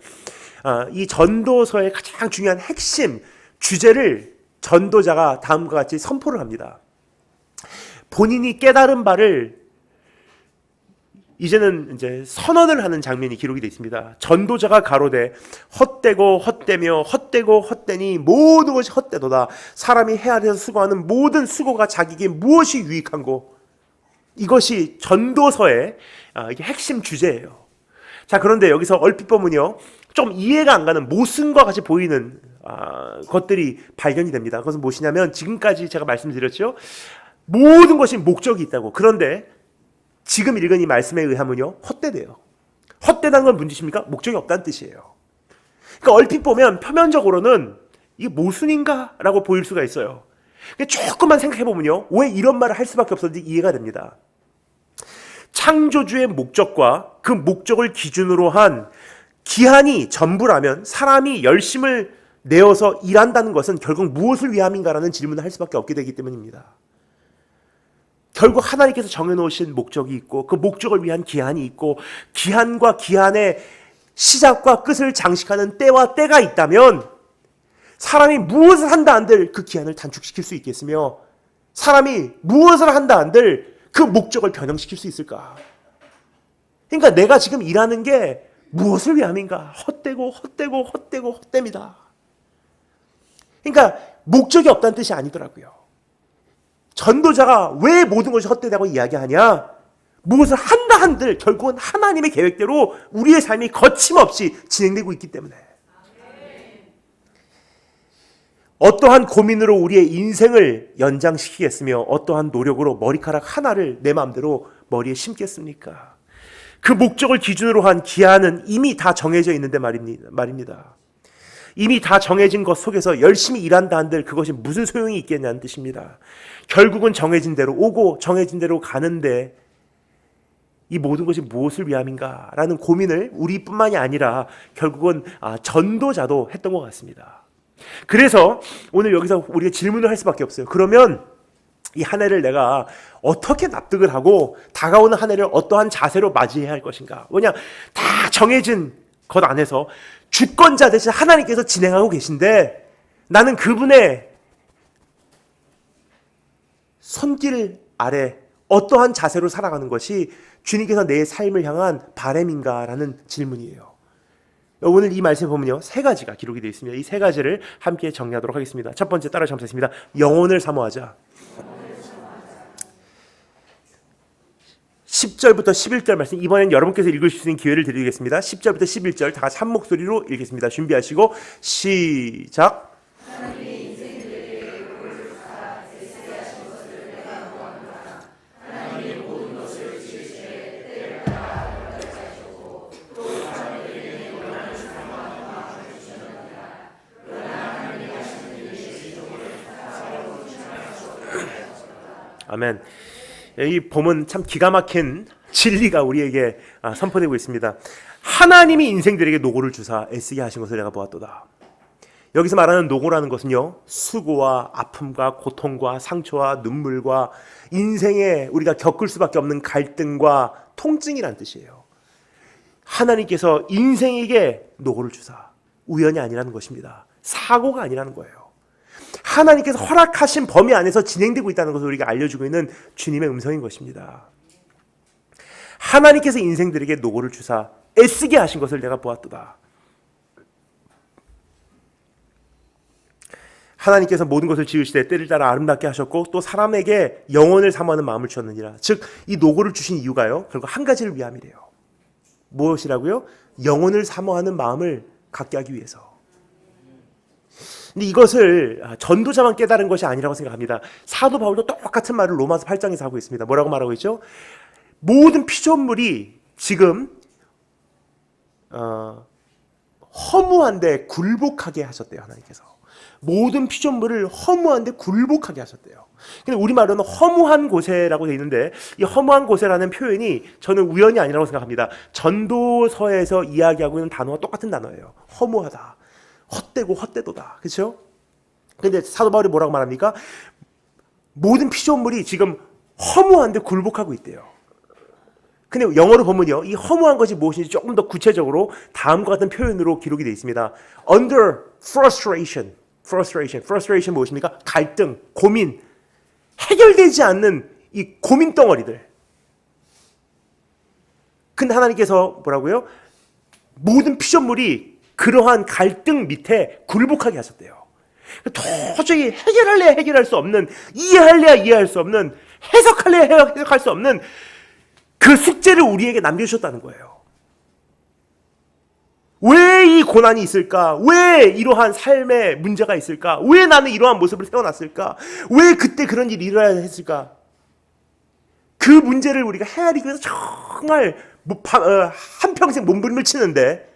이 전도서의 가장 중요한 핵심 주제를 전도자가 다음과 같이 선포를 합니다. 본인이 깨달은 바를 이제는 이제 선언을 하는 장면이 기록이 되어 있습니다. 전도자가 가로되 헛되고 헛되며 헛되고 헛되니 모든 것이 헛되도다. 사람이 헤아려서 수고하는 모든 수고가 자기에게 무엇이 유익한고. 이것이 전도서의 이게 핵심 주제예요. 자, 그런데 여기서 얼핏 보면요, 좀 이해가 안 가는 모순과 같이 보이는 것들이 발견이 됩니다. 그것은 무엇이냐면 지금까지 제가 말씀드렸죠. 모든 것이 목적이 있다고. 그런데 지금 읽은 이 말씀에 의하면요, 헛되대요. 헛되다는 건 문제십니까? 목적이 없다는 뜻이에요. 그러니까 얼핏 보면 표면적으로는 이게 모순인가? 라고 보일 수가 있어요. 조금만 생각해보면요, 왜 이런 말을 할 수밖에 없었는지 이해가 됩니다. 창조주의 목적과 그 목적을 기준으로 한 기한이 전부라면 사람이 열심을 내어서 일한다는 것은 결국 무엇을 위함인가라는 질문을 할 수밖에 없게 되기 때문입니다. 결국 하나님께서 정해놓으신 목적이 있고 그 목적을 위한 기한이 있고 기한과 기한의 시작과 끝을 장식하는 때와 때가 있다면 사람이 무엇을 한다 한들 그 기한을 단축시킬 수 있겠으며 사람이 무엇을 한다 한들 그 목적을 변형시킬 수 있을까? 그러니까 내가 지금 일하는 게 무엇을 위함인가? 헛되고 헛되고 헛되고 헛됩니다. 그러니까 목적이 없다는 뜻이 아니더라고요. 전도자가 왜 모든 것이 헛되다고 이야기하냐? 무엇을 한다 한들 결국은 하나님의 계획대로 우리의 삶이 거침없이 진행되고 있기 때문에. 어떠한 고민으로 우리의 인생을 연장시키겠으며 어떠한 노력으로 머리카락 하나를 내 마음대로 머리에 심겠습니까? 그 목적을 기준으로 한 기한은 이미 다 정해져 있는데 말입니다. 이미 다 정해진 것 속에서 열심히 일한다 한들 그것이 무슨 소용이 있겠냐는 뜻입니다. 결국은 정해진 대로 오고 정해진 대로 가는데 이 모든 것이 무엇을 위함인가 라는 고민을 우리뿐만이 아니라 결국은 전도자도 했던 것 같습니다. 그래서 오늘 여기서 우리가 질문을 할 수밖에 없어요. 그러면 이 한 해를 내가 어떻게 납득을 하고 다가오는 한 해를 어떠한 자세로 맞이해야 할 것인가? 왜냐, 다 정해진 것 안에서 주권자 대신 하나님께서 진행하고 계신데 나는 그분의 손길 아래 어떠한 자세로 살아가는 것이 주님께서 내 삶을 향한 바람인가라는 질문이에요. 오늘 이 말씀을 보면요, 세 가지가 기록이 되어 있습니다. 이 세 가지를 함께 정리하도록 하겠습니다. 첫 번째, 따라 감사했습니다. 영혼을 사모하자. 10절부터 11절 말씀, 이번엔 여러분께서 읽으실 수 있는 기회를 드리겠습니다. 10절부터 11절 다 같이 한 목소리로 읽겠습니다. 준비하시고 시작. 아멘. 이 봄은 참 기가 막힌 진리가 우리에게 선포되고 있습니다. 하나님이 인생들에게 노고를 주사 애쓰게 하신 것을 내가 보았도다. 여기서 말하는 노고라는 것은요, 수고와 아픔과 고통과 상처와 눈물과 인생에 우리가 겪을 수밖에 없는 갈등과 통증이란 뜻이에요. 하나님께서 인생에게 노고를 주사 우연이 아니라는 것입니다. 사고가 아니라는 거예요. 하나님께서 허락하신 범위 안에서 진행되고 있다는 것을 우리가 알려주고 있는 주님의 음성인 것입니다. 하나님께서 인생들에게 노고를 주사 애쓰게 하신 것을 내가 보았도다. 하나님께서 모든 것을 지으시되 때를 따라 아름답게 하셨고 또 사람에게 영혼을 사모하는 마음을 주셨느니라. 즉 이 노고를 주신 이유가요, 결국 한 가지를 위함이래요. 무엇이라고요? 영혼을 사모하는 마음을 갖게 하기 위해서. 근데 이것을 전도자만 깨달은 것이 아니라고 생각합니다. 사도 바울도 똑같은 말을 로마서 8장에서 하고 있습니다. 뭐라고 말하고 있죠? 모든 피조물이 지금 허무한데 굴복하게 하셨대요. 하나님께서 모든 피조물을 허무한데 굴복하게 하셨대요. 근데 우리말로는 허무한 곳에라고 되어 있는데 이 허무한 곳에라는 표현이 저는 우연이 아니라고 생각합니다. 전도서에서 이야기하고 있는 단어와 똑같은 단어예요. 허무하다, 헛되고 헛되도다. 그렇죠? 근데 사도 바울이 뭐라고 말합니까? 모든 피조물이 지금 허무한데 굴복하고 있대요. 근데 영어로 보면요, 이 허무한 것이 무엇인지 조금 더 구체적으로 다음과 같은 표현으로 기록이 되어 있습니다. Under frustration 무엇입니까? 갈등, 고민, 해결되지 않는 이 고민 덩어리들. 근데 하나님께서 뭐라고요? 모든 피조물이 그러한 갈등 밑에 굴복하게 하셨대요. 도저히 해결할래야 해결할 수 없는, 이해할래야 이해할 수 없는, 해석할래야 해석할 수 없는 그 숙제를 우리에게 남겨주셨다는 거예요. 왜 이 고난이 있을까? 왜 이러한 삶의 문제가 있을까? 왜 나는 이러한 모습을 태어났을까? 왜 그때 그런 일이 일어나야 했을까? 그 문제를 우리가 헤아리기 위해서 정말 한평생 몸부림을 치는데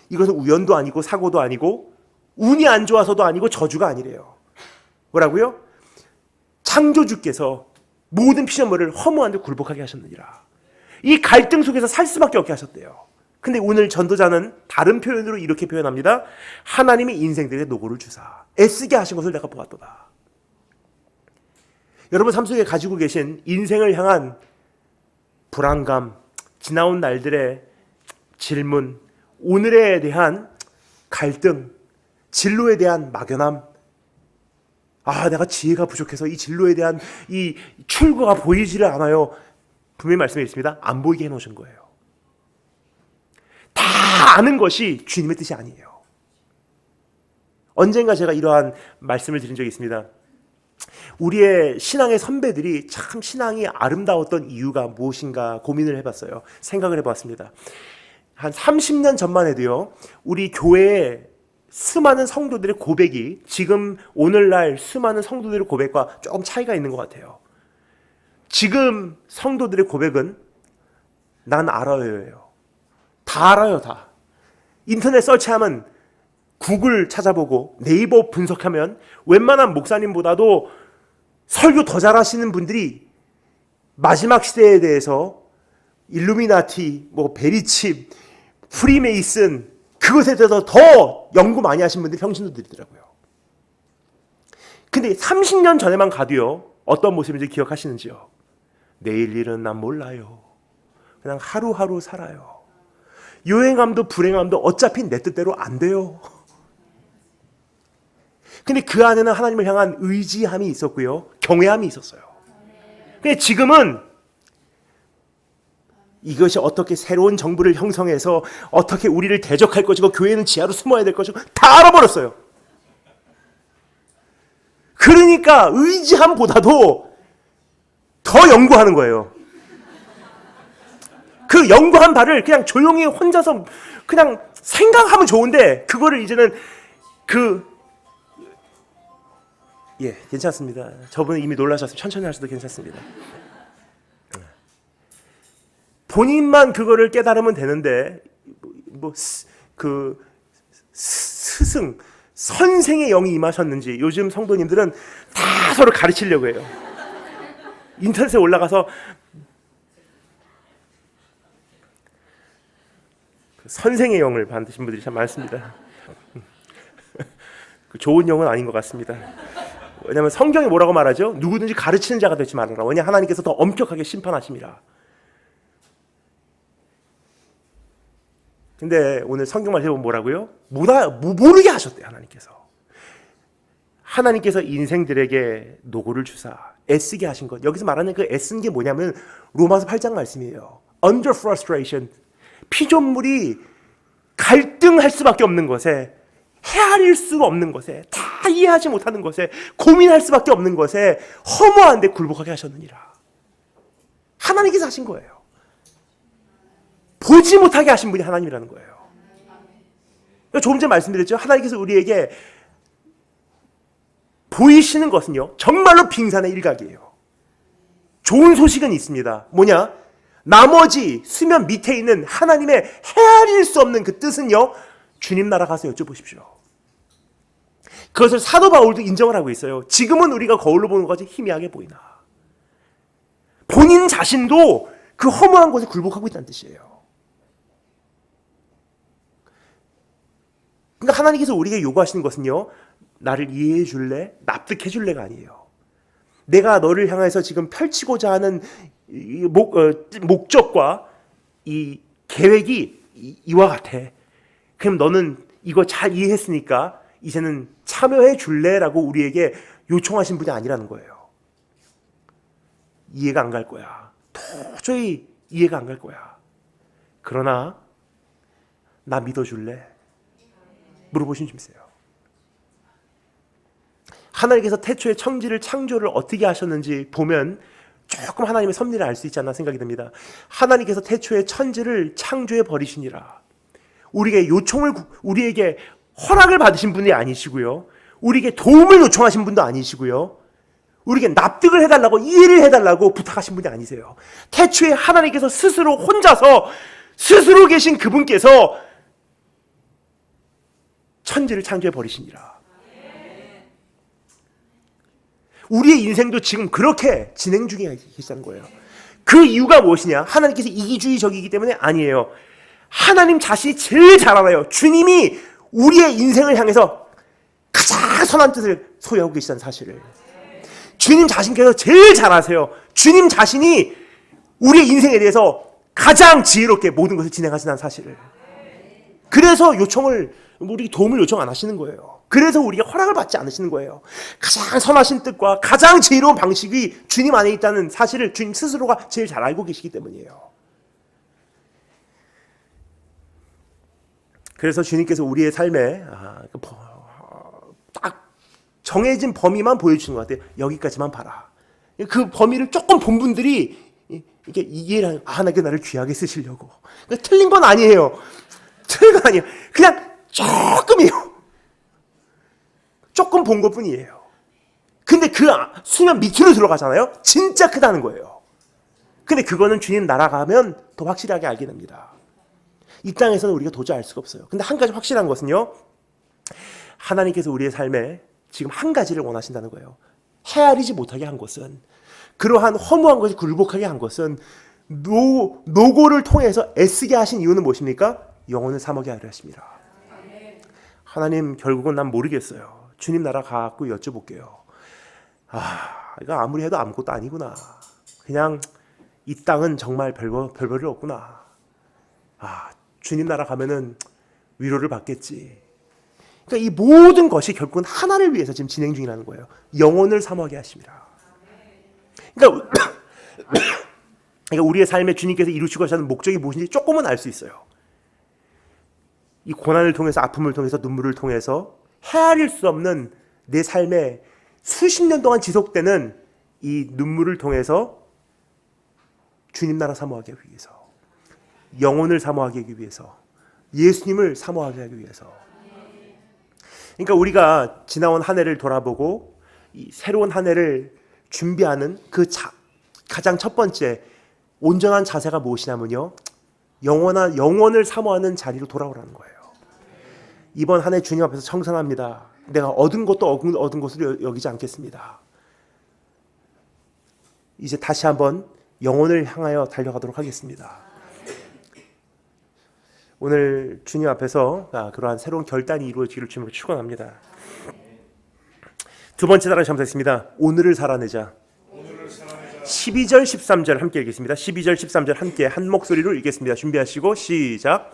이것은 우연도 아니고 사고도 아니고 운이 안 좋아서도 아니고 저주가 아니래요. 뭐라고요? 창조주께서 모든 피조물을 허무한데 굴복하게 하셨느니라. 이 갈등 속에서 살 수밖에 없게 하셨대요. 근데 오늘 전도자는 다른 표현으로 이렇게 표현합니다. 하나님이 인생들에게 노고를 주사 애쓰게 하신 것을 내가 보았도다. 여러분 삶 속에 가지고 계신 인생을 향한 불안감, 지나온 날들의 질문, 오늘에 대한 갈등, 진로에 대한 막연함, 내가 지혜가 부족해서 이 진로에 대한 이 출구가 보이지를 않아요. 분명히 말씀드리겠습니다. 안 보이게 해놓으신 거예요. 다 아는 것이 주님의 뜻이 아니에요. 언젠가 제가 이러한 말씀을 드린 적이 있습니다. 우리의 신앙의 선배들이 참 신앙이 아름다웠던 이유가 무엇인가 고민을 해봤어요. 생각을 해봤습니다. 한 30년 전만 해도요, 우리 교회에 수많은 성도들의 고백이 지금 오늘날 수많은 성도들의 고백과 조금 차이가 있는 것 같아요. 지금 성도들의 고백은 난 알아요예요. 다 알아요, 다. 인터넷 서치하면 구글 찾아보고 네이버 분석하면 웬만한 목사님보다도 설교 더 잘하시는 분들이 마지막 시대에 대해서 일루미나티, 베리칩, 프리메이슨 그것에 대해서 더 연구 많이 하신 분들이 평신도들이더라고요. 근데 30년 전에만 가도요, 어떤 모습인지 기억하시는지요? 내일 일은 난 몰라요. 그냥 하루하루 살아요. 요행함도 불행함도 어차피 내 뜻대로 안 돼요. 근데 그 안에는 하나님을 향한 의지함이 있었고요, 경외함이 있었어요. 근데 지금은 이것이 어떻게 새로운 정부를 형성해서 어떻게 우리를 대적할 것이고 교회는 지하로 숨어야 될 것이고 다 알아버렸어요. 그러니까 의지함보다도 더 연구하는 거예요. 그 연구한 바를 그냥 조용히 혼자서 그냥 생각하면 좋은데 그거를 이제는 괜찮습니다. 저분은 이미 놀라셨으면 천천히 하셔도 괜찮습니다. 본인만 그거를 깨달으면 되는데 스승, 선생의 영이 임하셨는지 요즘 성도님들은 다 서로 가르치려고 해요. 인터넷에 올라가서 선생의 영을 받으신 분들이 참 많습니다. 좋은 영은 아닌 것 같습니다. 왜냐하면 성경이 뭐라고 말하죠? 누구든지 가르치는 자가 되지 말아라. 왜냐 하나님께서 더 엄격하게 심판하심이라. 근데 오늘 성경 말씀에 보면 뭐라고요? 모르게 하셨대요. 하나님께서 인생들에게 노고를 주사 애쓰게 하신 것. 여기서 말하는 그 애쓴 게 뭐냐면 로마서 8장 말씀이에요. Under frustration. 피조물이 갈등할 수밖에 없는 것에, 헤아릴 수가 없는 것에, 다 이해하지 못하는 것에, 고민할 수밖에 없는 것에 허무한데 굴복하게 하셨느니라. 하나님께서 하신 거예요. 보지 못하게 하신 분이 하나님이라는 거예요. 조금 전에 말씀드렸죠. 하나님께서 우리에게 보이시는 것은요, 정말로 빙산의 일각이에요. 좋은 소식은 있습니다. 뭐냐? 나머지 수면 밑에 있는 하나님의 헤아릴 수 없는 그 뜻은요, 주님 나라 가서 여쭤보십시오. 그것을 사도 바울도 인정을 하고 있어요. 지금은 우리가 거울로 보는 것이 희미하게 보이나 본인 자신도 그 허무한 것에 굴복하고 있다는 뜻이에요. 그러니까 하나님께서 우리에게 요구하시는 것은요, 나를 이해해 줄래? 납득해 줄래가 아니에요. 내가 너를 향해서 지금 펼치고자 하는 목적과 이 계획이 이와 같아. 그럼 너는 이거 잘 이해했으니까 이제는 참여해 줄래라고 우리에게 요청하신 분이 아니라는 거예요. 이해가 안 갈 거야. 도저히 이해가 안 갈 거야. 그러나 나 믿어줄래? 물어보신 분이세요. 하나님께서 태초에 천지를 창조를 어떻게 하셨는지 보면 조금 하나님의 섭리를 알 수 있지 않나 생각이 듭니다. 하나님께서 태초에 천지를 창조해 버리시니라. 우리에게 허락을 받으신 분이 아니시고요. 우리에게 도움을 요청하신 분도 아니시고요. 우리에게 납득을 해달라고, 이해를 해달라고 부탁하신 분이 아니세요. 태초에 하나님께서 스스로 혼자서 스스로 계신 그분께서 천지를 창조해 버리시니라. 우리의 인생도 지금 그렇게 진행 중에 계시다는 거예요. 그 이유가 무엇이냐? 하나님께서 이기주의적이기 때문에 아니에요. 하나님 자신이 제일 잘 알아요. 주님이 우리의 인생을 향해서 가장 선한 뜻을 소유하고 계시다는 사실을. 주님 자신께서 제일 잘 아세요. 주님 자신이 우리의 인생에 대해서 가장 지혜롭게 모든 것을 진행하신다는 사실을. 그래서 우리 도움을 요청 안 하시는 거예요. 그래서 우리가 허락을 받지 않으시는 거예요. 가장 선하신 뜻과 가장 지혜로운 방식이 주님 안에 있다는 사실을 주님 스스로가 제일 잘 알고 계시기 때문이에요. 그래서 주님께서 우리의 삶에 딱 정해진 범위만 보여주시는 것 같아요. 여기까지만 봐라. 그 범위를 조금 본 분들이 이게 이해를 하나님께 나를 귀하게 쓰시려고. 그러니까 틀린 건 아니에요. 틀린 건 아니에요. 그냥 조금이에요. 조금 본 것뿐이에요. 근데 그 수면 밑으로 들어가잖아요. 진짜 크다는 거예요. 근데 그거는 주님 날아가면 더 확실하게 알게 됩니다. 이 땅에서는 우리가 도저히 알 수가 없어요. 근데 한 가지 확실한 것은요, 하나님께서 우리의 삶에 지금 한 가지를 원하신다는 거예요. 헤아리지 못하게 한 것은, 그러한 허무한 것이 굴복하게 한 것은 노고를 통해서 애쓰게 하신 이유는 무엇입니까? 영혼을 사먹게 하려 하십니다. 하나님, 결국은 난 모르겠어요. 주님 나라 가고 여쭤볼게요. 이거 아무리 해도 아무것도 아니구나. 그냥 이 땅은 정말 별볼이 없구나. 주님 나라 가면은 위로를 받겠지. 그러니까 이 모든 것이 결국은 하나를 위해서 지금 진행 중이라는 거예요. 영혼을 사모하게 하십니다. 그러니까 우리의 삶에 주님께서 이루시고 하시는 목적이 무엇인지 조금은 알 수 있어요. 이 고난을 통해서, 아픔을 통해서, 눈물을 통해서 헤아릴 수 없는 내 삶에 수십 년 동안 지속되는 이 눈물을 통해서 주님 나라 사모하기 위해서, 영혼을 사모하기 위해서, 예수님을 사모하게 하기 위해서. 그러니까 우리가 지나온 한 해를 돌아보고 이 새로운 한 해를 준비하는 가장 첫 번째 온전한 자세가 무엇이냐면요, 영혼을 사모하는 자리로 돌아오라는 거예요. 이번 한 해 주님 앞에서 청산합니다. 내가 얻은 것도 얻은 것으로 여기지 않겠습니다. 이제 다시 한번 영혼을 향하여 달려가도록 하겠습니다. 오늘 주님 앞에서 그러한 새로운 결단이 이루어지기를 주님으로 축원합니다. 두 번째 단락을 잘못했습니다. 오늘을 살아내자. 12절 13절 함께 읽겠습니다. 12절 13절 함께 한 목소리로 읽겠습니다. 준비하시고 시작.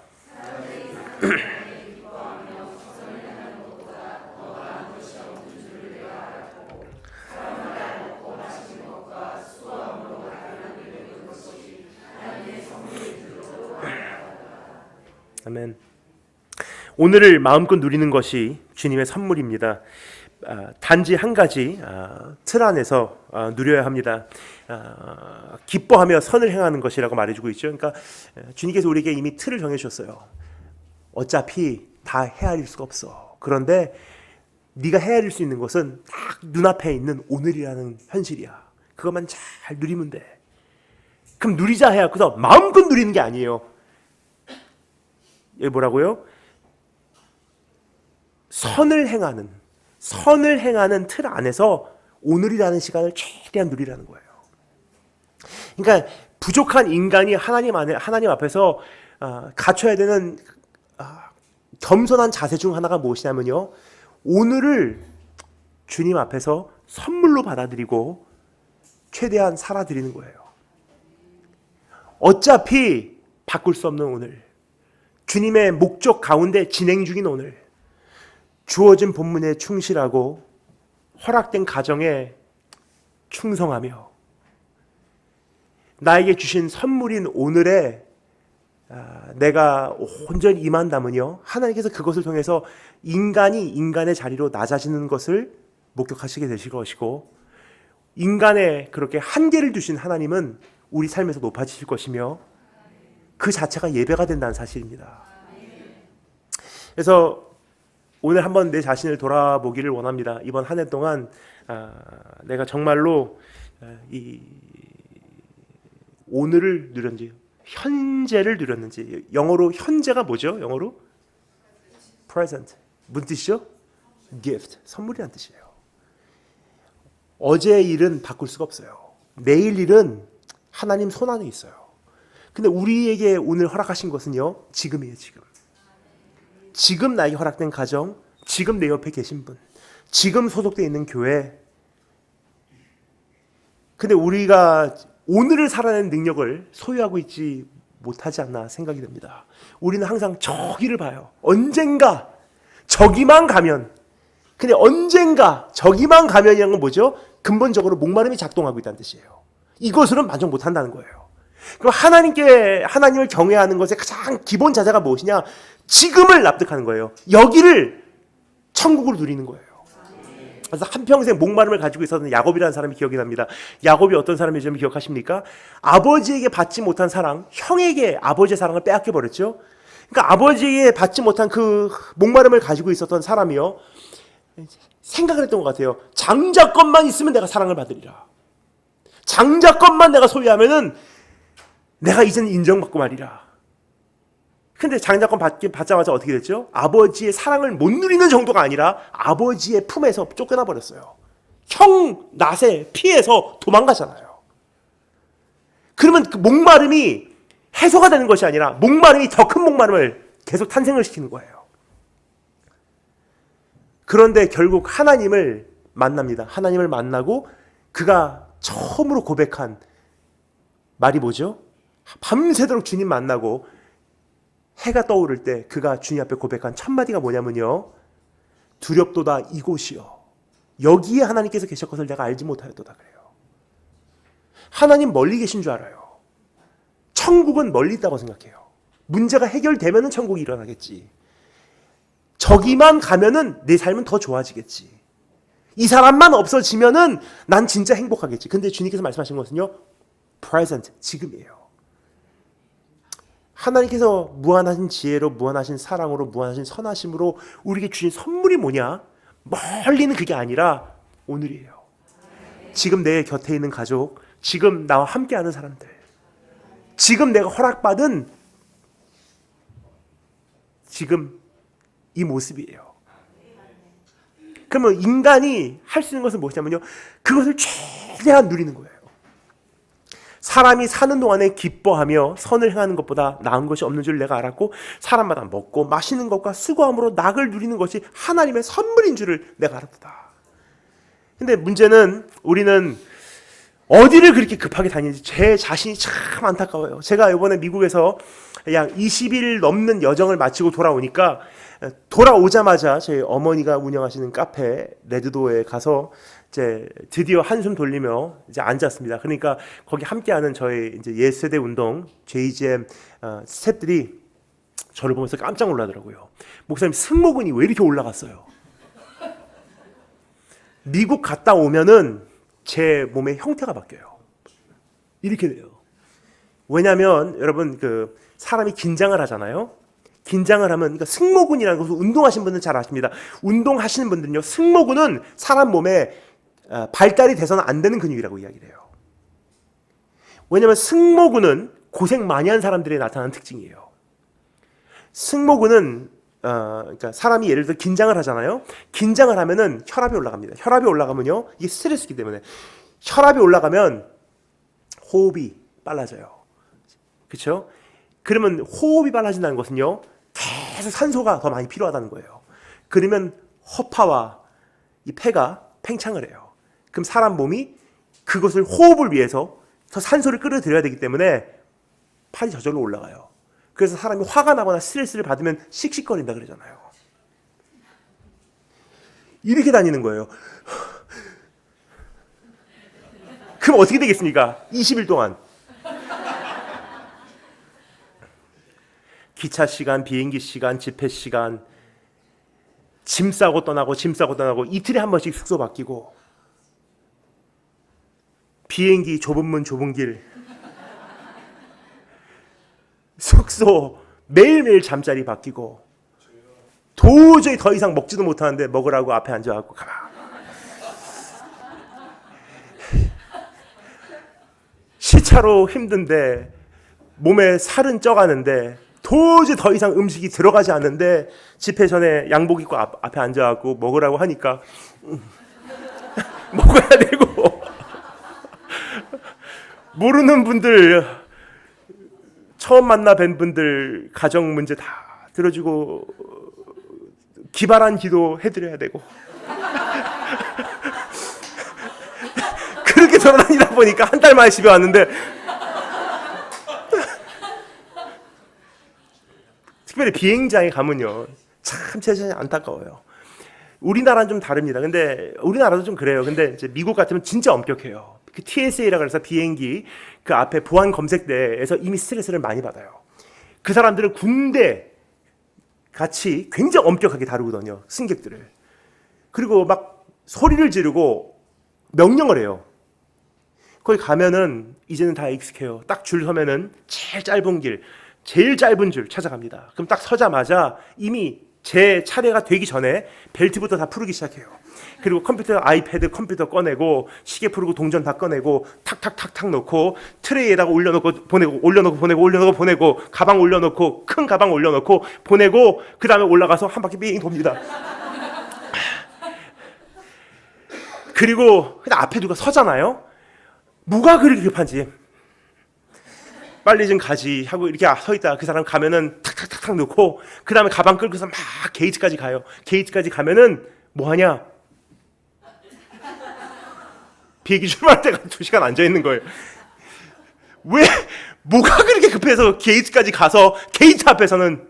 아멘. 오늘을 마음껏 누리는 것이 주님의 선물입니다. 단지 한 가지 틀 안에서 누려야 합니다. 기뻐하며 선을 행하는 것이라고 말해주고 있죠. 그러니까 주님께서 우리에게 이미 틀을 정해주셨어요. 어차피 다 헤아릴 수가 없어. 그런데 네가 헤아릴 수 있는 것은 딱 눈앞에 있는 오늘이라는 현실이야. 그것만 잘 누리면 돼. 그럼 누리자 해야 그래서 마음껏 누리는 게 아니에요. 여기 뭐라고요? 선을 행하는 틀 안에서 오늘이라는 시간을 최대한 누리라는 거예요. 그러니까 부족한 인간이 하나님 앞에서 갖춰야 되는 겸손한 자세 중 하나가 무엇이냐면요, 오늘을 주님 앞에서 선물로 받아들이고 최대한 살아드리는 거예요. 어차피 바꿀 수 없는 오늘, 주님의 목적 가운데 진행 중인 오늘, 주어진 본문에 충실하고 허락된 가정에 충성하며 나에게 주신 선물인 오늘에 내가 온전히 임한다면요, 하나님께서 그것을 통해서 인간이 인간의 자리로 낮아지는 것을 목격하시게 되실 것이고, 인간의 그렇게 한계를 두신 하나님은 우리 삶에서 높아지실 것이며 그 자체가 예배가 된다는 사실입니다. 그래서 오늘 한번 내 자신을 돌아보기를 원합니다. 이번 한 해 동안 내가 정말로 이 오늘을 누렸는지, 현재를 누렸는지. 영어로 현재가 뭐죠? 영어로 present. 무슨 뜻이죠? gift, 선물이란 뜻이에요. 어제의 일은 바꿀 수가 없어요. 내일 일은 하나님 손 안에 있어요. 근데 우리에게 오늘 허락하신 것은요, 지금이에요. 지금 나에게 허락된 가정, 지금 내 옆에 계신 분, 지금 소속되어 있는 교회. 근데 우리가 오늘을 살아내는 능력을 소유하고 있지 못하지 않나 생각이 됩니다. 우리는 항상 저기를 봐요. 언젠가 저기만 가면. 근데 언젠가 저기만 가면이라는 건 뭐죠? 근본적으로 목마름이 작동하고 있다는 뜻이에요. 이것으로는 만족 못한다는 거예요. 그럼 하나님을 경외하는 것의 가장 기본 자세가 무엇이냐? 지금을 납득하는 거예요. 여기를 천국으로 누리는 거예요. 그래서 한평생 목마름을 가지고 있었던 야곱이라는 사람이 기억이 납니다. 야곱이 어떤 사람인지 좀 기억하십니까? 아버지에게 받지 못한 사랑, 형에게 아버지의 사랑을 빼앗겨 버렸죠. 그러니까 아버지에게 받지 못한 그 목마름을 가지고 있었던 사람이요, 생각을 했던 것 같아요. 장자권만 있으면 내가 사랑을 받으리라. 장자권만 내가 소유하면은 내가 이제는 인정받고 말이라. 근데 장자권 받자마자 어떻게 됐죠? 아버지의 사랑을 못 누리는 정도가 아니라 아버지의 품에서 쫓겨나 버렸어요. 형 낫에 피해서 도망가잖아요. 그러면 그 목마름이 해소가 되는 것이 아니라 목마름이 더 큰 목마름을 계속 탄생을 시키는 거예요. 그런데 결국 하나님을 만납니다. 하나님을 만나고 그가 처음으로 고백한 말이 뭐죠? 밤새도록 주님 만나고 해가 떠오를 때 그가 주님 앞에 고백한 첫 마디가 뭐냐면요, 두렵도다 이곳이요, 여기에 하나님께서 계실 것을 내가 알지 못하였도다 그래요. 하나님 멀리 계신 줄 알아요. 천국은 멀리 있다고 생각해요. 문제가 해결되면은 천국이 일어나겠지. 저기만 가면은 내 삶은 더 좋아지겠지. 이 사람만 없어지면은 난 진짜 행복하겠지. 근데 주님께서 말씀하신 것은요, present, 지금이에요. 하나님께서 무한하신 지혜로, 무한하신 사랑으로, 무한하신 선하심으로 우리에게 주신 선물이 뭐냐? 멀리는 그게 아니라 오늘이에요. 지금 내 곁에 있는 가족, 지금 나와 함께하는 사람들, 지금 내가 허락받은 지금 이 모습이에요. 그러면 인간이 할 수 있는 것은 무엇이냐면요, 그것을 최대한 누리는 거예요. 사람이 사는 동안에 기뻐하며 선을 행하는 것보다 나은 것이 없는 줄 내가 알았고, 사람마다 먹고 마시는 것과 수고함으로 낙을 누리는 것이 하나님의 선물인 줄을 내가 알았다. 근데 문제는 우리는 어디를 그렇게 급하게 다니는지 제 자신이 참 안타까워요. 제가 이번에 미국에서 약 20일 넘는 여정을 마치고 돌아오니까, 돌아오자마자 저희 어머니가 운영하시는 카페 레드도어에 가서 이제 드디어 한숨 돌리며 이제 앉았습니다. 그러니까 거기 함께하는 저희 이제 옛세대 운동 JGM 스태프들이 저를 보면서 깜짝 놀라더라고요. 목사님, 승모근이 왜 이렇게 올라갔어요? 미국 갔다 오면은 제 몸의 형태가 바뀌어요. 이렇게 돼요. 왜냐하면 여러분, 그 사람이 긴장을 하잖아요. 긴장을 하면, 그러니까 승모근이라는 것을 운동하신 분들은 잘 아십니다. 운동하시는 분들은요, 승모근은 사람 몸에 발달이 돼서는 안 되는 근육이라고 이야기를 해요. 왜냐하면 승모근은 고생 많이 한 사람들에 나타나는 특징이에요. 승모근은 그러니까 사람이 예를 들어 긴장을 하잖아요. 긴장을 하면은 혈압이 올라갑니다. 혈압이 올라가면요, 이게 스트레스이기 때문에 혈압이 올라가면 호흡이 빨라져요. 그렇죠? 그러면 호흡이 빨라진다는 것은요, 계속 산소가 더 많이 필요하다는 거예요. 그러면 허파와 이 폐가 팽창을 해요. 그럼 사람 몸이 그것을 호흡을 위해서 더 산소를 끌어들여야 되기 때문에 팔이 저절로 올라가요. 그래서 사람이 화가 나거나 스트레스를 받으면 씩씩거린다 그러잖아요. 이렇게 다니는 거예요. 그럼 어떻게 되겠습니까? 20일 동안. 기차 시간, 비행기 시간, 집회 시간, 짐 싸고 떠나고 이틀에 한 번씩 숙소 바뀌고, 비행기 좁은 문 좁은 길, 숙소 매일매일 잠자리 바뀌고, 도저히 더 이상 먹지도 못하는데 먹으라고 앞에 앉아갖고 가라. 시차로 힘든데 몸에 살은 쪄가는데 도저히 더 이상 음식이 들어가지 않는데 집회 전에 양복 입고 앞에 앉아갖고 먹으라고 하니까 먹어야 되고, 모르는 분들, 처음 만나 뵌 분들 가정 문제 다 들어주고 기발한 기도 해드려야 되고 그렇게 돌아다니다 보니까 한 달 만에 집에 왔는데, 특별히 비행장에 가면요, 참 세상이 안타까워요. 우리나라는 좀 다릅니다. 근데 우리나라도 좀 그래요. 근데 이제 미국 같으면 진짜 엄격해요. 그 TSA라고 해서 비행기 그 앞에 보안 검색대에서 이미 스트레스를 많이 받아요. 그 사람들은 군대 같이 굉장히 엄격하게 다루거든요, 승객들을. 그리고 막 소리를 지르고 명령을 해요. 거기 가면은 이제는 다 익숙해요. 딱 줄 서면은 제일 짧은 길, 제일 짧은 줄 찾아갑니다. 그럼 딱 서자마자 이미 제 차례가 되기 전에 벨트부터 다 풀기 시작해요. 그리고 컴퓨터, 아이패드 컴퓨터 꺼내고 시계 풀고 동전 다 꺼내고 탁탁탁탁 놓고 트레이에다가 올려놓고 보내고, 올려놓고 보내고, 올려놓고 보내고, 가방 올려놓고, 큰 가방 올려놓고 보내고, 그 다음에 올라가서 한 바퀴 삥 돕니다. 그리고 앞에 누가 서잖아요. 뭐가 그렇게 급한지 빨리 좀 가지 하고 이렇게 서 있다가 그 사람 가면은 탁탁탁탁 놓고, 그 다음에 가방 끌고서 막 게이트까지 가요. 게이트까지 가면은 뭐 하냐? 비행기 출발할 때가 2시간 앉아 있는 거예요. 왜? 뭐가 그렇게 급해서 게이트까지 가서 게이트 앞에서는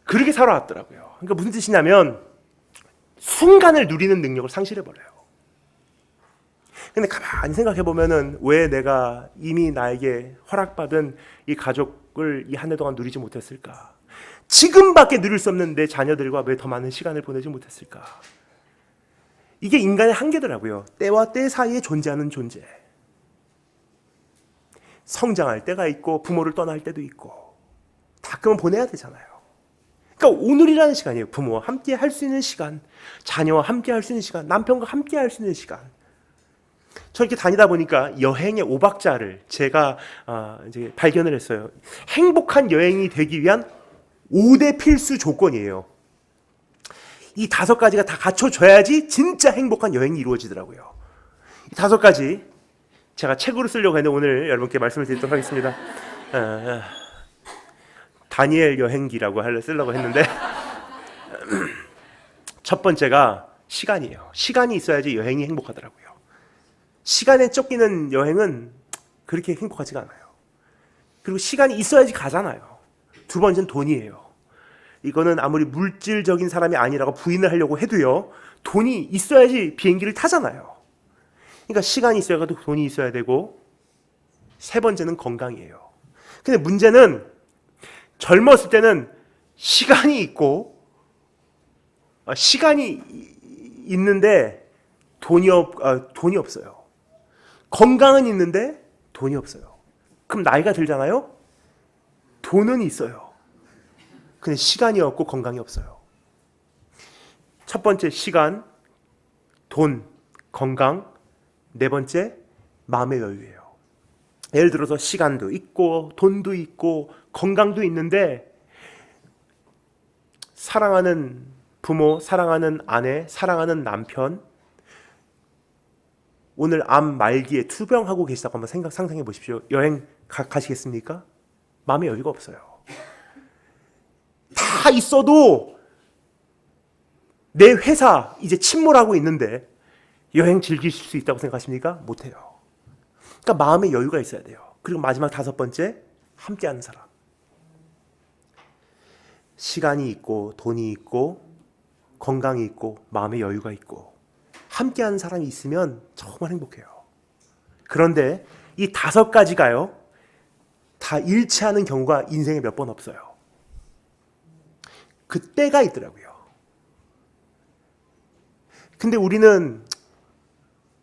그렇게 살아왔더라고요. 그러니까 무슨 뜻이냐면 순간을 누리는 능력을 상실해버려요. 근데 가만히 생각해보면은 왜 내가 이미 나에게 허락받은 이 가족을 이 한 해 동안 누리지 못했을까? 지금밖에 누릴 수 없는 내 자녀들과 왜 더 많은 시간을 보내지 못했을까? 이게 인간의 한계더라고요. 때와 때 사이에 존재하는 존재. 성장할 때가 있고 부모를 떠날 때도 있고 가끔은 보내야 되잖아요. 그러니까 오늘이라는 시간이에요. 부모와 함께 할 수 있는 시간, 자녀와 함께 할 수 있는 시간, 남편과 함께 할 수 있는 시간. 저 이렇게 다니다 보니까 여행의 5박자를 제가 이제 발견을 했어요. 행복한 여행이 되기 위한 5대 필수 조건이에요. 이 5가지가 다 갖춰져야지 진짜 행복한 여행이 이루어지더라고요. 이 5가지 제가 책으로 쓰려고 했는데 오늘 여러분께 말씀을 드리도록 하겠습니다. 다니엘 여행기라고 쓰려고 했는데 첫 번째가 시간이에요. 시간이 있어야지 여행이 행복하더라고요. 시간에 쫓기는 여행은 그렇게 행복하지가 않아요. 그리고 시간이 있어야지 가잖아요. 두 번째는 돈이에요. 이거는 아무리 물질적인 사람이 아니라고 부인을 하려고 해도요, 돈이 있어야지 비행기를 타잖아요. 그러니까 시간이 있어야 되고 돈이 있어야 되고, 세 번째는 건강이에요. 근데 문제는 젊었을 때는 시간이 있고 시간이 있는데 돈이 없어요. 건강은 있는데 돈이 없어요. 그럼 나이가 들잖아요? 돈은 있어요. 근데 시간이 없고 건강이 없어요. 첫 번째 시간, 돈, 건강. 네 번째 마음의 여유예요. 예를 들어서 시간도 있고 돈도 있고 건강도 있는데 사랑하는 부모, 사랑하는 아내, 사랑하는 남편 오늘 암 말기에 투병하고 계시다고 한번 상상해 보십시오. 여행 가시겠습니까? 마음의 여유가 없어요. 다 있어도 내 회사 이제 침몰하고 있는데 여행 즐기실 수 있다고 생각하십니까? 못해요. 그러니까 마음의 여유가 있어야 돼요. 그리고 마지막 다섯 번째, 함께하는 사람. 시간이 있고 돈이 있고 건강이 있고 마음의 여유가 있고 함께하는 사람이 있으면 정말 행복해요. 그런데 이 다섯 가지가요, 다 일치하는 경우가 인생에 몇 번 없어요. 그 때가 있더라고요. 근데 우리는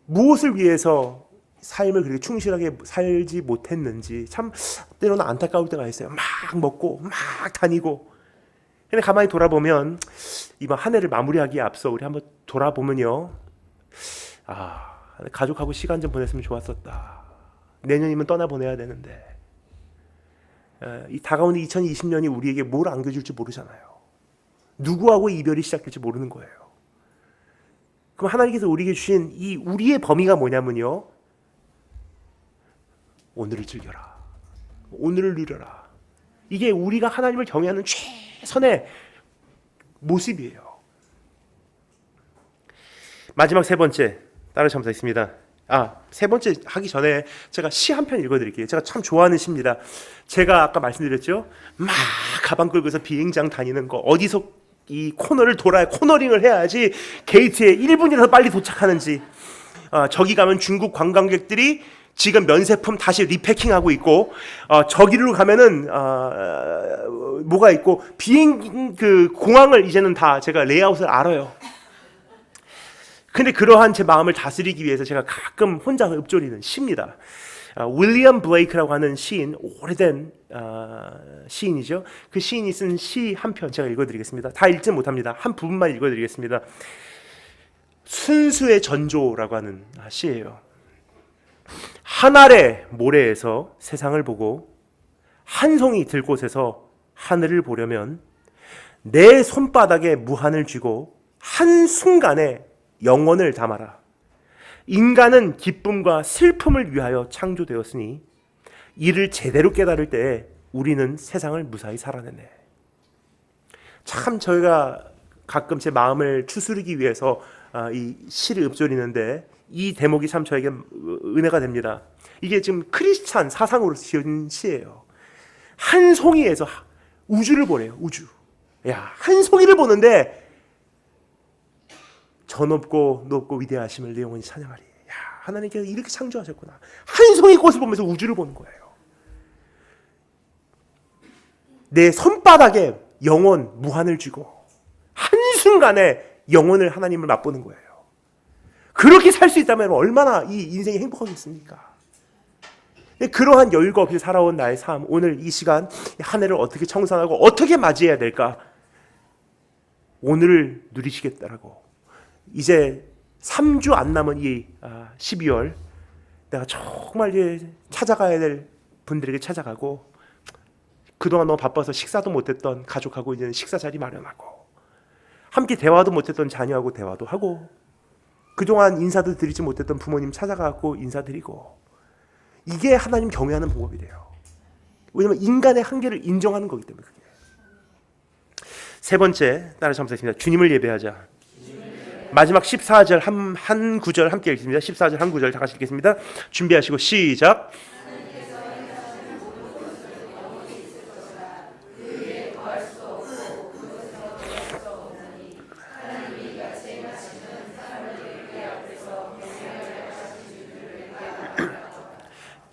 무엇을 위해서 삶을 그렇게 충실하게 살지 못했는지 참 때로는 안타까울 때가 있어요. 막 먹고 막 다니고. 근데 가만히 돌아보면 이번 한 해를 마무리하기에 앞서 우리 한번 돌아보면요, 가족하고 시간 좀 보냈으면 좋았었다. 내년이면 떠나보내야 되는데 이 다가오는 2020년이 우리에게 뭘 안겨줄지 모르잖아요. 누구하고 이별이 시작될지 모르는 거예요. 그럼 하나님께서 우리에게 주신 이 우리의 범위가 뭐냐면요, 오늘을 즐겨라, 오늘을 누려라. 이게 우리가 하나님을 경외하는 최선의 모습이에요. 마지막 세 번째, 따라 참사했습니다. 세 번째 하기 전에 제가 시 한 편 읽어드릴게요. 제가 참 좋아하는 시입니다. 제가 아까 말씀드렸죠, 막 가방 끌고서 비행장 다니는 거, 어디서 이 코너를 돌아야 코너링을 해야지 게이트에 1분이라도 빨리 도착하는지, 저기 가면 중국 관광객들이 지금 면세품 다시 리패킹하고 있고, 저기로 가면은 뭐가 있고, 비행 그 공항을 이제는 다 제가 레이아웃을 알아요. 근데 그러한 제 마음을 다스리기 위해서 제가 가끔 혼자 읊조리는 시입니다. 윌리엄 블레이크라고 하는 시인, 오래된 시인이죠. 그 시인이 쓴 시 한 편 제가 읽어드리겠습니다. 다 읽지 못합니다. 한 부분만 읽어드리겠습니다. 순수의 전조라고 하는 시예요. 한 알의 모래에서 세상을 보고 한 송이 들곳에서 하늘을 보려면 내 손바닥에 무한을 쥐고 한순간에 영원을 담아라. 인간은 기쁨과 슬픔을 위하여 창조되었으니 이를 제대로 깨달을 때 우리는 세상을 무사히 살아내네. 참 저희가 가끔 제 마음을 추스르기 위해서 이 시를 읊조리는데 이 대목이 참 저에게 은혜가 됩니다. 이게 지금 크리스찬 사상으로 지은 시예요. 한 송이에서 우주를 보래요. 우주. 한 송이를 보는데 저 높고 위대하심을 내 영혼이 찬양하리. 하나님께서 이렇게 창조하셨구나. 한 송이 꽃을 보면서 우주를 보는 거예요. 내 손바닥에 영원 무한을 쥐고 한순간에 영혼을 하나님을 맛보는 거예요. 그렇게 살 수 있다면 얼마나 이 인생이 행복하겠습니까? 그러한 여유가 없이 살아온 나의 삶, 오늘 이 시간 한 해를 어떻게 청산하고 어떻게 맞이해야 될까? 오늘을 누리시겠다라고. 이제 3주 안 남은 이 12월 내가 정말 이제 찾아가야 될 분들에게 찾아가고, 그동안 너무 바빠서 식사도 못했던 가족하고 이제는 식사 자리 마련하고, 함께 대화도 못했던 자녀하고 대화도 하고, 그동안 인사도 드리지 못했던 부모님 찾아가고 인사드리고, 이게 하나님 경외하는 방법이래요. 왜냐하면 인간의 한계를 인정하는 거기 때문에. 그게. 세 번째, 따라 참사했습니다. 주님을 예배하자. 마지막 14절 한 구절 함께 읽습니다. 14절 한 구절 다 같이 읽겠습니다. 준비하시고 시작.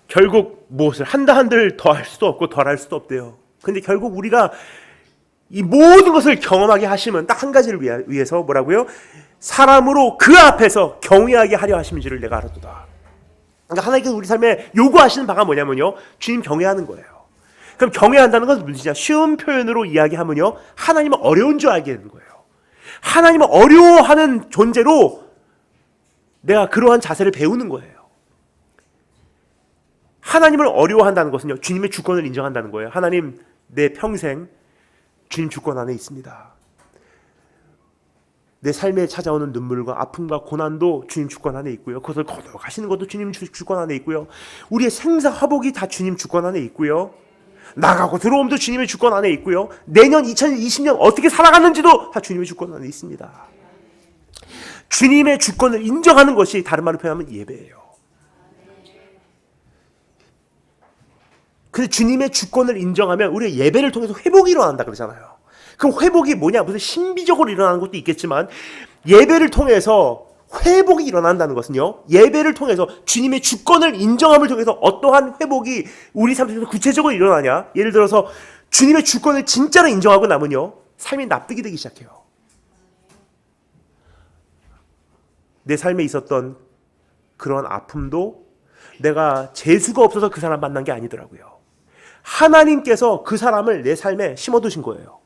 결국 무엇을 한들 더 할 수도 없고 덜 할 수도 없대요. 근데 결국 우리가 이 모든 것을 경험하게 하시면 딱 한 가지를 위해서 뭐라고요? 사람으로 그 앞에서 경외하게 하려 하심인지를 내가 알았도다. 그러니까 하나님께서 우리 삶에 요구하시는 바가 뭐냐면요, 주님 경외하는 거예요. 그럼 경외한다는 것은 무슨 뜻이냐? 쉬운 표현으로 이야기하면요, 하나님은 어려운 줄 알게 되는 거예요. 하나님은 어려워하는 존재로 내가 그러한 자세를 배우는 거예요. 하나님을 어려워한다는 것은요, 주님의 주권을 인정한다는 거예요. 하나님, 내 평생 주님 주권 안에 있습니다. 내 삶에 찾아오는 눈물과 아픔과 고난도 주님 주권 안에 있고요. 그것을 거둬가시는 것도 주님 주권 안에 있고요. 우리의 생사 화복이 다 주님 주권 안에 있고요. 나가고 들어옴도 주님의 주권 안에 있고요. 내년 2020년 어떻게 살아가는지도 다 주님의 주권 안에 있습니다. 주님의 주권을 인정하는 것이 다른 말로 표현하면 예배예요. 근데 주님의 주권을 인정하면 우리의 예배를 통해서 회복이 일어난다 그러잖아요. 그럼 회복이 뭐냐? 무슨 신비적으로 일어나는 것도 있겠지만 예배를 통해서 회복이 일어난다는 것은요, 예배를 통해서 주님의 주권을 인정함을 통해서 어떠한 회복이 우리 삶 속에서 구체적으로 일어나냐? 예를 들어서 주님의 주권을 진짜로 인정하고 나면요, 삶이 납득이 되기 시작해요. 내 삶에 있었던 그런 아픔도 내가 재수가 없어서 그 사람 만난 게 아니더라고요. 하나님께서 그 사람을 내 삶에 심어두신 거예요.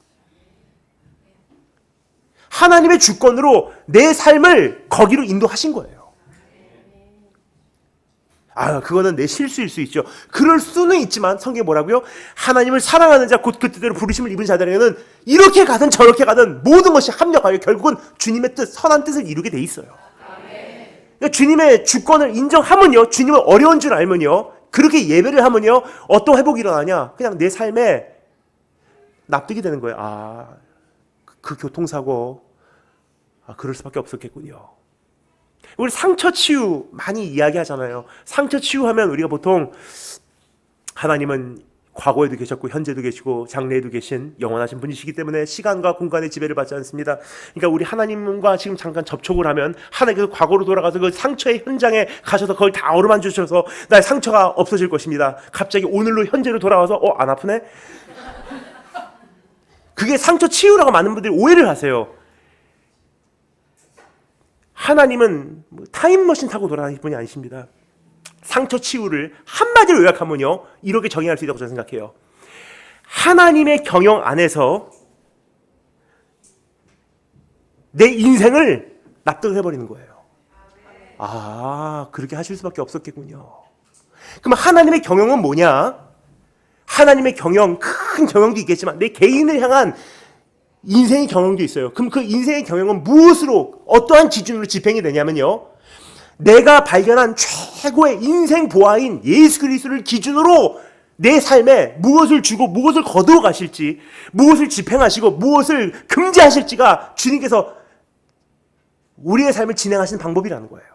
하나님의 주권으로 내 삶을 거기로 인도하신 거예요. 그거는 내 실수일 수 있죠. 그럴 수는 있지만 성경에 뭐라고요? 하나님을 사랑하는 자, 곧 그 뜻대로 부르심을 입은 자들에게는 이렇게 가든 저렇게 가든 모든 것이 합력하여 결국은 주님의 뜻, 선한 뜻을 이루게 돼 있어요. 그러니까 주님의 주권을 인정하면요, 주님은 어려운 줄 알면요, 그렇게 예배를 하면요, 어떤 회복이 일어나냐? 그냥 내 삶에 납득이 되는 거예요. 그 교통사고, 그럴 수밖에 없었겠군요. 우리 상처 치유 많이 이야기하잖아요. 상처 치유하면 우리가 보통 하나님은 과거에도 계셨고 현재도 계시고 장래에도 계신 영원하신 분이시기 때문에 시간과 공간의 지배를 받지 않습니다. 그러니까 우리 하나님과 지금 잠깐 접촉을 하면 하나님께서 과거로 돌아가서 그 상처의 현장에 가셔서 그걸 다 어루만져 주셔서 나의 상처가 없어질 것입니다. 갑자기 오늘로 현재로 돌아와서 안 아프네? 그게 상처 치유라고 많은 분들이 오해를 하세요. 하나님은 타임머신 타고 돌아다니는 분이 아니십니다. 상처 치유를 한마디로 요약하면요, 이렇게 정의할 수 있다고 저는 생각해요. 하나님의 경영 안에서 내 인생을 납득해버리는 거예요. 그렇게 하실 수밖에 없었겠군요. 그럼 하나님의 경영은 뭐냐? 하나님의 경영, 큰 경영도 있겠지만 내 개인을 향한 인생의 경영도 있어요. 그럼 그 인생의 경영은 무엇으로, 어떠한 기준으로 집행이 되냐면요, 내가 발견한 최고의 인생 보아인 예수 그리스도를 기준으로 내 삶에 무엇을 주고 무엇을 거두어 가실지, 무엇을 집행하시고 무엇을 금지하실지가 주님께서 우리의 삶을 진행하시는 방법이라는 거예요.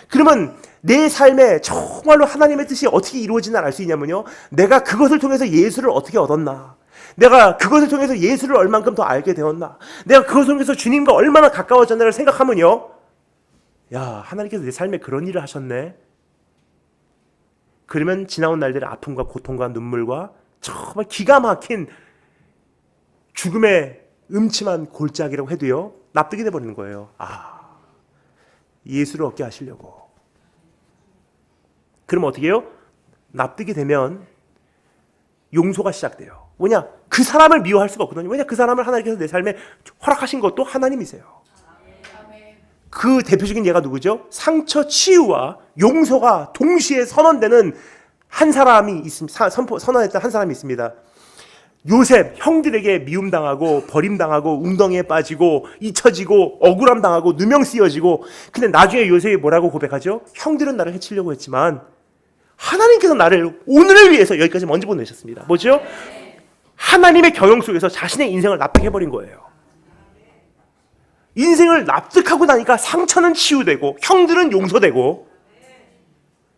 그러면 내 삶에 정말로 하나님의 뜻이 어떻게 이루어지나 알 수 있냐면요, 내가 그것을 통해서 예수를 어떻게 얻었나, 내가 그것을 통해서 예수를 얼만큼 더 알게 되었나, 내가 그것을 통해서 주님과 얼마나 가까워졌나를 생각하면요, 하나님께서 내 삶에 그런 일을 하셨네. 그러면 지나온 날들의 아픔과 고통과 눈물과 정말 기가 막힌 죽음의 음침한 골짜기라고 해도요, 납득이 돼버리는 거예요. 예수를 얻게 하시려고. 그럼 어떻게 해요? 납득이 되면 용서가 시작돼요. 뭐냐? 그 사람을 미워할 수가 없거든요. 왜냐? 그 사람을 하나님께서 내 삶에 허락하신 것도 하나님이세요. 그 대표적인 예가 누구죠? 상처 치유와 용서가 동시에 선언되는 한 사람이 있습니다. 선언했던 한 사람이 있습니다. 요셉, 형들에게 미움당하고 버림당하고 웅덩이에 빠지고 잊혀지고 억울함 당하고 누명 쓰여지고, 근데 나중에 요셉이 뭐라고 고백하죠? 형들은 나를 해치려고 했지만 하나님께서 나를 오늘을 위해서 여기까지 먼저 보내셨습니다. 뭐죠? 하나님의 경영 속에서 자신의 인생을 납득해버린 거예요. 인생을 납득하고 나니까 상처는 치유되고 형들은 용서되고,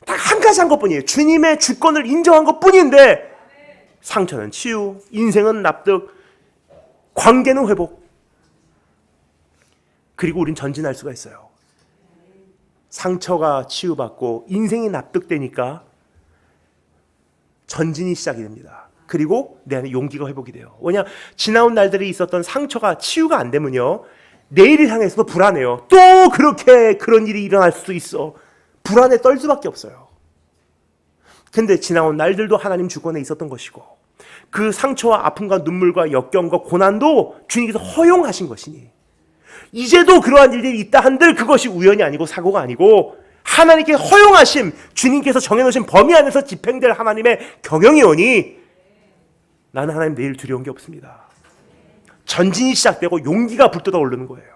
딱 한 가지 한 것뿐이에요. 주님의 주권을 인정한 것뿐인데 상처는 치유, 인생은 납득, 관계는 회복. 그리고 우린 전진할 수가 있어요. 상처가 치유받고 인생이 납득되니까 전진이 시작이 됩니다. 그리고 내 안에 용기가 회복이 돼요. 왜냐? 지나온 날들이 있었던 상처가 치유가 안 되면요, 내일을 향해서도 불안해요. 또 그렇게 그런 일이 일어날 수도 있어. 불안에 떨 수밖에 없어요. 근데 지나온 날들도 하나님 주권에 있었던 것이고 그 상처와 아픔과 눈물과 역경과 고난도 주님께서 허용하신 것이니 이제도 그러한 일들이 있다 한들 그것이 우연이 아니고 사고가 아니고 하나님께 허용하심, 주님께서 정해놓으신 범위 안에서 집행될 하나님의 경영이오니 나는 하나님 내일 두려운 게 없습니다. 전진이 시작되고 용기가 불떠다 오르는 거예요.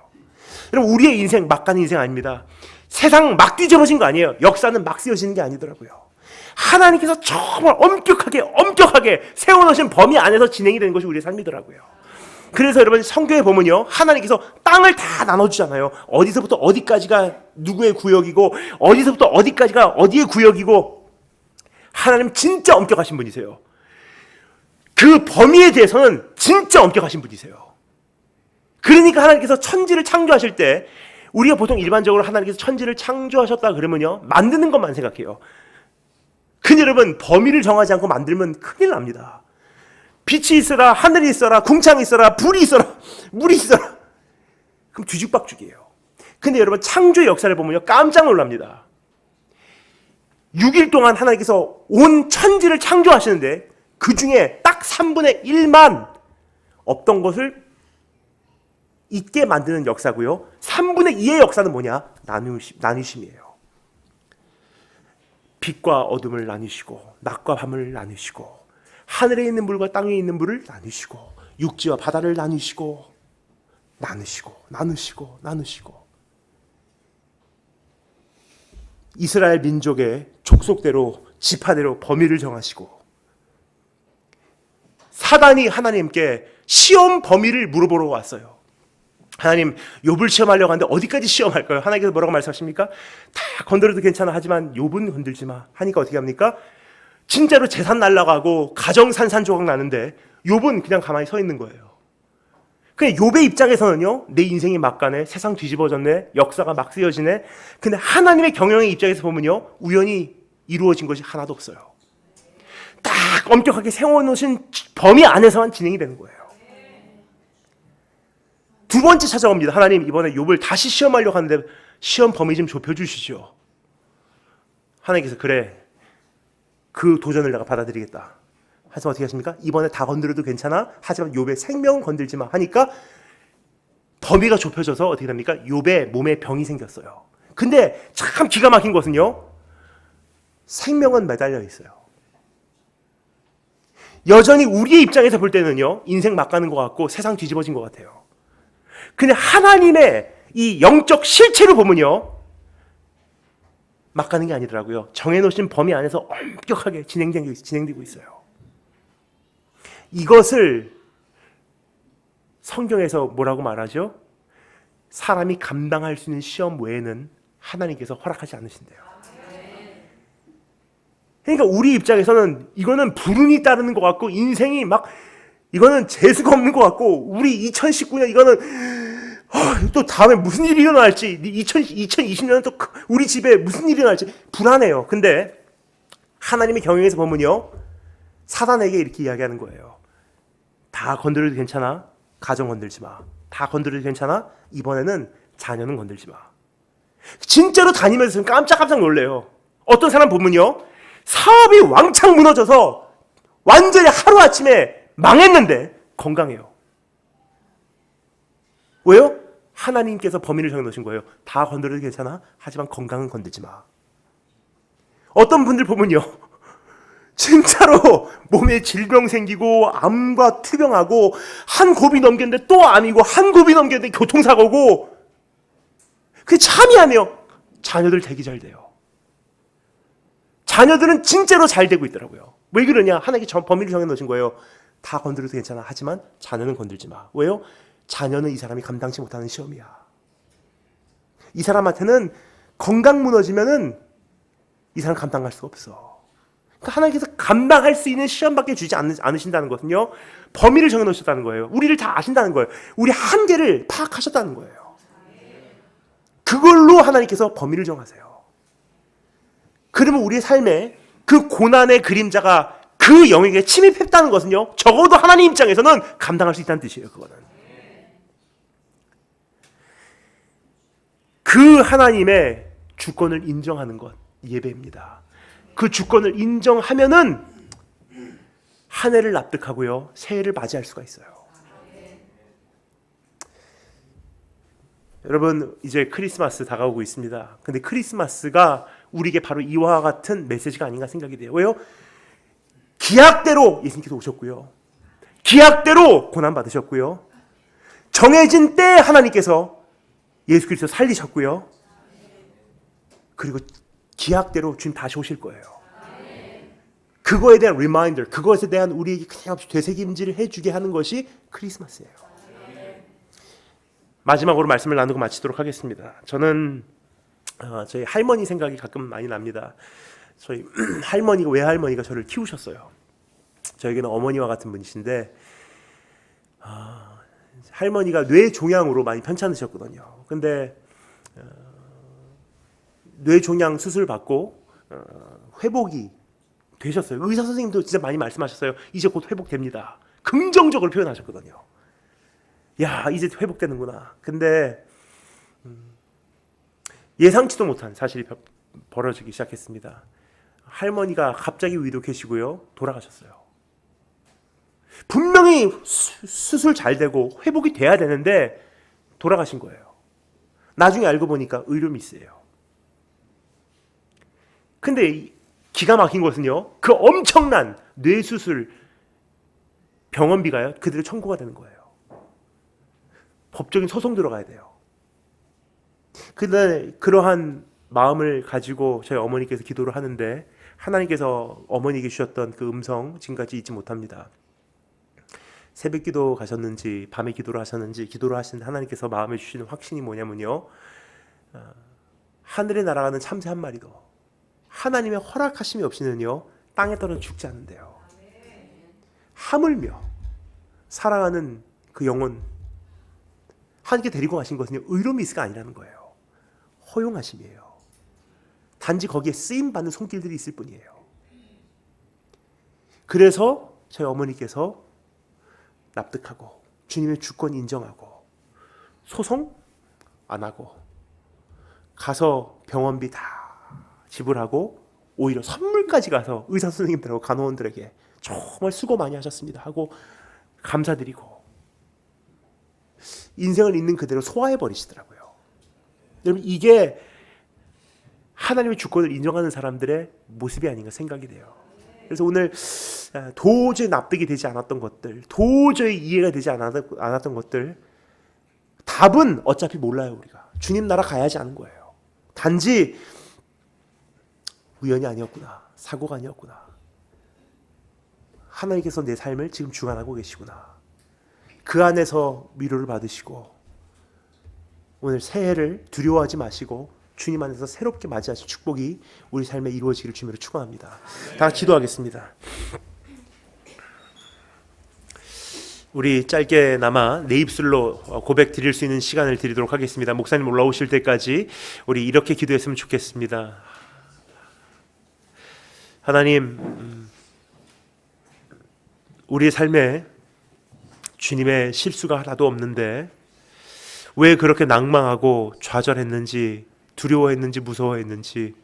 여러분 우리의 인생 막 가는 인생 아닙니다. 세상 막 뒤집어진 거 아니에요. 역사는 막 쓰여지는 게 아니더라고요. 하나님께서 정말 엄격하게 세워놓으신 범위 안에서 진행이 되는 것이 우리의 삶이더라고요. 그래서 여러분 성경에 보면요, 하나님께서 땅을 다 나눠주잖아요. 어디서부터 어디까지가 누구의 구역이고 어디서부터 어디까지가 어디의 구역이고 하나님 진짜 엄격하신 분이세요. 그 범위에 대해서는 진짜 엄격하신 분이세요. 그러니까 하나님께서 천지를 창조하실 때 우리가 보통 일반적으로 하나님께서 천지를 창조하셨다 그러면요, 만드는 것만 생각해요. 근데 여러분 범위를 정하지 않고 만들면 큰일 납니다. 빛이 있어라, 하늘이 있어라, 궁창이 있어라, 불이 있어라, 물이 있어라. 그럼 뒤죽박죽이에요. 근데 여러분 창조의 역사를 보면요 깜짝 놀랍니다. 6일 동안 하나님께서 온 천지를 창조하시는데 그 중에 딱 3분의 1만 없던 것을 있게 만드는 역사고요. 3분의 2의 역사는 뭐냐? 나누심이에요. 빛과 어둠을 나누시고 낮과 밤을 나누시고 하늘에 있는 물과 땅에 있는 물을 나누시고 육지와 바다를 나누시고 나누시고 이스라엘 민족의 족속대로 지파대로 범위를 정하시고 사단이 하나님께 시험 범위를 물어보러 왔어요. 하나님 욥을 시험하려고 하는데 어디까지 시험할까요? 하나님께서 뭐라고 말씀하십니까? 다 건드려도 괜찮아 하지만 욥은 건들지 마 하니까 어떻게 합니까? 진짜로 재산 날라가고 가정 산산조각 나는데 욥은 그냥 가만히 서 있는 거예요. 그냥 욥의 입장에서는요, 내 인생이 막가네, 세상 뒤집어졌네, 역사가 막 쓰여지네. 근데 하나님의 경영의 입장에서 보면요, 우연히 이루어진 것이 하나도 없어요. 딱 엄격하게 세워놓으신 범위 안에서만 진행이 되는 거예요. 두 번째 찾아옵니다. 하나님 이번에 욥을 다시 시험하려고 하는데 시험 범위 좀 좁혀주시죠. 하나님께서 그래, 그 도전을 내가 받아들이겠다. 하지만 어떻게 하십니까? 이번에 다 건드려도 괜찮아. 하지만 욥의 생명은 건들지 마 하니까 범위가 좁혀져서 어떻게 됩니까? 욥의 몸에 병이 생겼어요. 근데 참 기가 막힌 것은요, 생명은 매달려 있어요. 여전히 우리의 입장에서 볼 때는요, 인생 막 가는 것 같고 세상 뒤집어진 것 같아요. 근데 하나님의 이 영적 실체로 보면요, 막 가는 게 아니더라고요. 정해놓으신 범위 안에서 엄격하게 진행되고 있어요. 이것을 성경에서 뭐라고 말하죠? 사람이 감당할 수 있는 시험 외에는 하나님께서 허락하지 않으신대요. 그러니까 우리 입장에서는 이거는 불운이 따르는 것 같고 인생이 막 이거는 재수가 없는 것 같고 우리 2019년 이거는 또 다음에 무슨 일이 일어날지 2020년은 또 우리 집에 무슨 일이 일어날지 불안해요. 근데 하나님의 경영에서 보면요, 사단에게 이렇게 이야기하는 거예요. 다 건드려도 괜찮아. 가정 건들지 마. 다 건드려도 괜찮아. 이번에는 자녀는 건들지 마. 진짜로 다니면서 깜짝깜짝 놀래요. 어떤 사람 보면요, 사업이 왕창 무너져서 완전히 하루아침에 망했는데 건강해요. 왜요? 하나님께서 범위를 정해놓으신 거예요. 다 건드려도 괜찮아. 하지만 건강은 건들지 마. 어떤 분들 보면요, 진짜로 몸에 질병 생기고 암과 투병하고 한 곱이 넘겼는데 또 암이고 한 곱이 넘겼는데 교통사고고, 그게 참 희한해요. 자녀들 되게 잘 돼요. 자녀들은 진짜로 잘 되고 있더라고요. 왜 그러냐? 하나님께 범위를 정해놓으신 거예요. 다 건드려도 괜찮아. 하지만 자녀는 건들지 마. 왜요? 자녀는 이 사람이 감당치 못하는 시험이야. 이 사람한테는 건강 무너지면은 이 사람 감당할 수가 없어. 그러니까 하나님께서 감당할 수 있는 시험밖에 주지 않으신다는 것은요, 범위를 정해놓으셨다는 거예요. 우리를 다 아신다는 거예요. 우리 한계를 파악하셨다는 거예요. 그걸로 하나님께서 범위를 정하세요. 그러면 우리의 삶에 그 고난의 그림자가 그 영역에 침입했다는 것은요, 적어도 하나님 입장에서는 감당할 수 있다는 뜻이에요. 그거는. 그 하나님의 주권을 인정하는 것, 예배입니다. 그 주권을 인정하면은 한 해를 납득하고요, 새해를 맞이할 수가 있어요. 여러분, 이제 크리스마스 다가오고 있습니다. 근데 크리스마스가 우리에게 바로 이와 같은 메시지가 아닌가 생각이 돼요. 왜요? 기약대로 예수님께서 오셨고요, 기약대로 고난 받으셨고요, 정해진 때 하나님께서 예수 그리스도 살리셨고요, 그리고 기약대로 주님 다시 오실 거예요. 그거에 대한 리마인더, 그것에 대한 우리에게 그냥 되새김질을 해주게 하는 것이 크리스마스예요. 마지막으로 말씀을 나누고 마치도록 하겠습니다. 저는 저희 할머니 생각이 가끔 많이 납니다. 저희 할머니가, 외할머니가 저를 키우셨어요. 저에게는 어머니와 같은 분이신데 할머니가 뇌종양으로 많이 편찮으셨거든요. 근데 뇌종양 수술 받고 회복이 되셨어요. 의사 선생님도 진짜 많이 말씀하셨어요. 이제 곧 회복됩니다. 긍정적으로 표현하셨거든요. 야, 이제 회복되는구나. 근데 예상치도 못한 사실이 벌어지기 시작했습니다. 할머니가 갑자기 위독해지고요, 돌아가셨어요. 분명히 수술 잘 되고 회복이 돼야 되는데 돌아가신 거예요. 나중에 알고 보니까 의료 미스예요. 근데 기가 막힌 것은요, 그 엄청난 뇌수술 병원비가요, 그대로 청구가 되는 거예요. 법적인 소송 들어가야 돼요. 근데 그러한 마음을 가지고 저희 어머니께서 기도를 하는데 하나님께서 어머니에게 주셨던 그 음성 지금까지 잊지 못합니다. 새벽 기도 가셨는지 밤에 기도를 하셨는지 기도를 하신 하나님께서 마음에 주시는 확신이 뭐냐면요, 하늘에 날아가는 참새 한 마리도 하나님의 허락하심이 없이는요 땅에 떨어져 죽지 않는데요. 하물며 사랑하는 그 영혼 하나님께 데리고 가신 것은요 의로 미스가 아니라는 거예요. 허용하심이에요. 단지 거기에 쓰임받는 손길들이 있을 뿐이에요. 그래서 저희 어머니께서 납득하고 주님의 주권 인정하고 소송 안 하고 가서 병원비 다 지불하고 오히려 선물까지 가서 의사 선생님들하고 간호원들에게 정말 수고 많이 하셨습니다 하고 감사드리고 인생을 있는 그대로 소화해 버리시더라고요. 여러분, 이게 하나님의 주권을 인정하는 사람들의 모습이 아닌가 생각이 돼요. 그래서 오늘 도저히 납득이 되지 않았던 것들, 도저히 이해가 되지 않았던 것들, 답은 어차피 몰라요. 우리가 주님 나라 가야지 하는 거예요. 단지 우연이 아니었구나, 사고가 아니었구나, 하나님께서 내 삶을 지금 주관하고 계시구나, 그 안에서 위로를 받으시고 오늘 새해를 두려워하지 마시고 주님 안에서 새롭게 맞이하실 축복이 우리 삶에 이루어지기를 주님으로 축원합니다. 다 같이 기도하겠습니다. 우리 짧게나마 내 입술로 고백 드릴 수 있는 시간을 드리도록 하겠습니다. 목사님 올라오실 때까지 우리 이렇게 기도했으면 좋겠습니다. 하나님, 우리의 삶에 주님의 실수가 하나도 없는데 왜 그렇게 낭망하고 좌절했는지, 두려워했는지, 무서워했는지,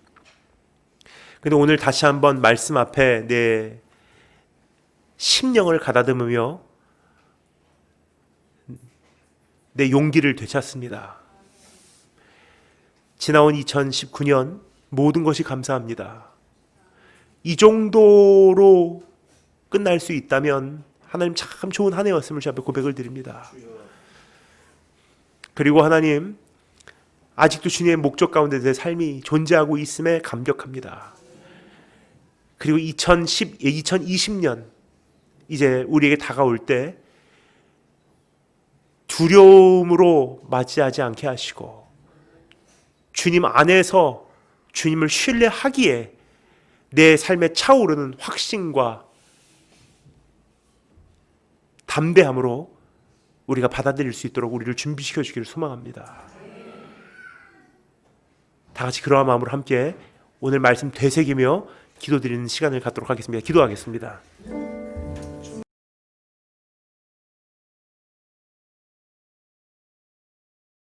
근데 오늘 다시 한번 말씀 앞에 내 심령을 가다듬으며 내 용기를 되찾습니다. 지나온 2019년 모든 것이 감사합니다. 이 정도로 끝날 수 있다면 하나님 참 좋은 한 해였음을 주 앞에 고백을 드립니다. 그리고 하나님, 아직도 주님의 목적 가운데 내 삶이 존재하고 있음에 감격합니다. 그리고 2020년 이제 우리에게 다가올 때 두려움으로 맞이하지 않게 하시고 주님 안에서 주님을 신뢰하기에 내 삶에 차오르는 확신과 담대함으로 우리가 받아들일 수 있도록 우리를 준비시켜 주기를 소망합니다. 다 같이 그러한 마음으로 함께 오늘 말씀 되새기며 기도드리는 시간을 갖도록 하겠습니다. 기도하겠습니다.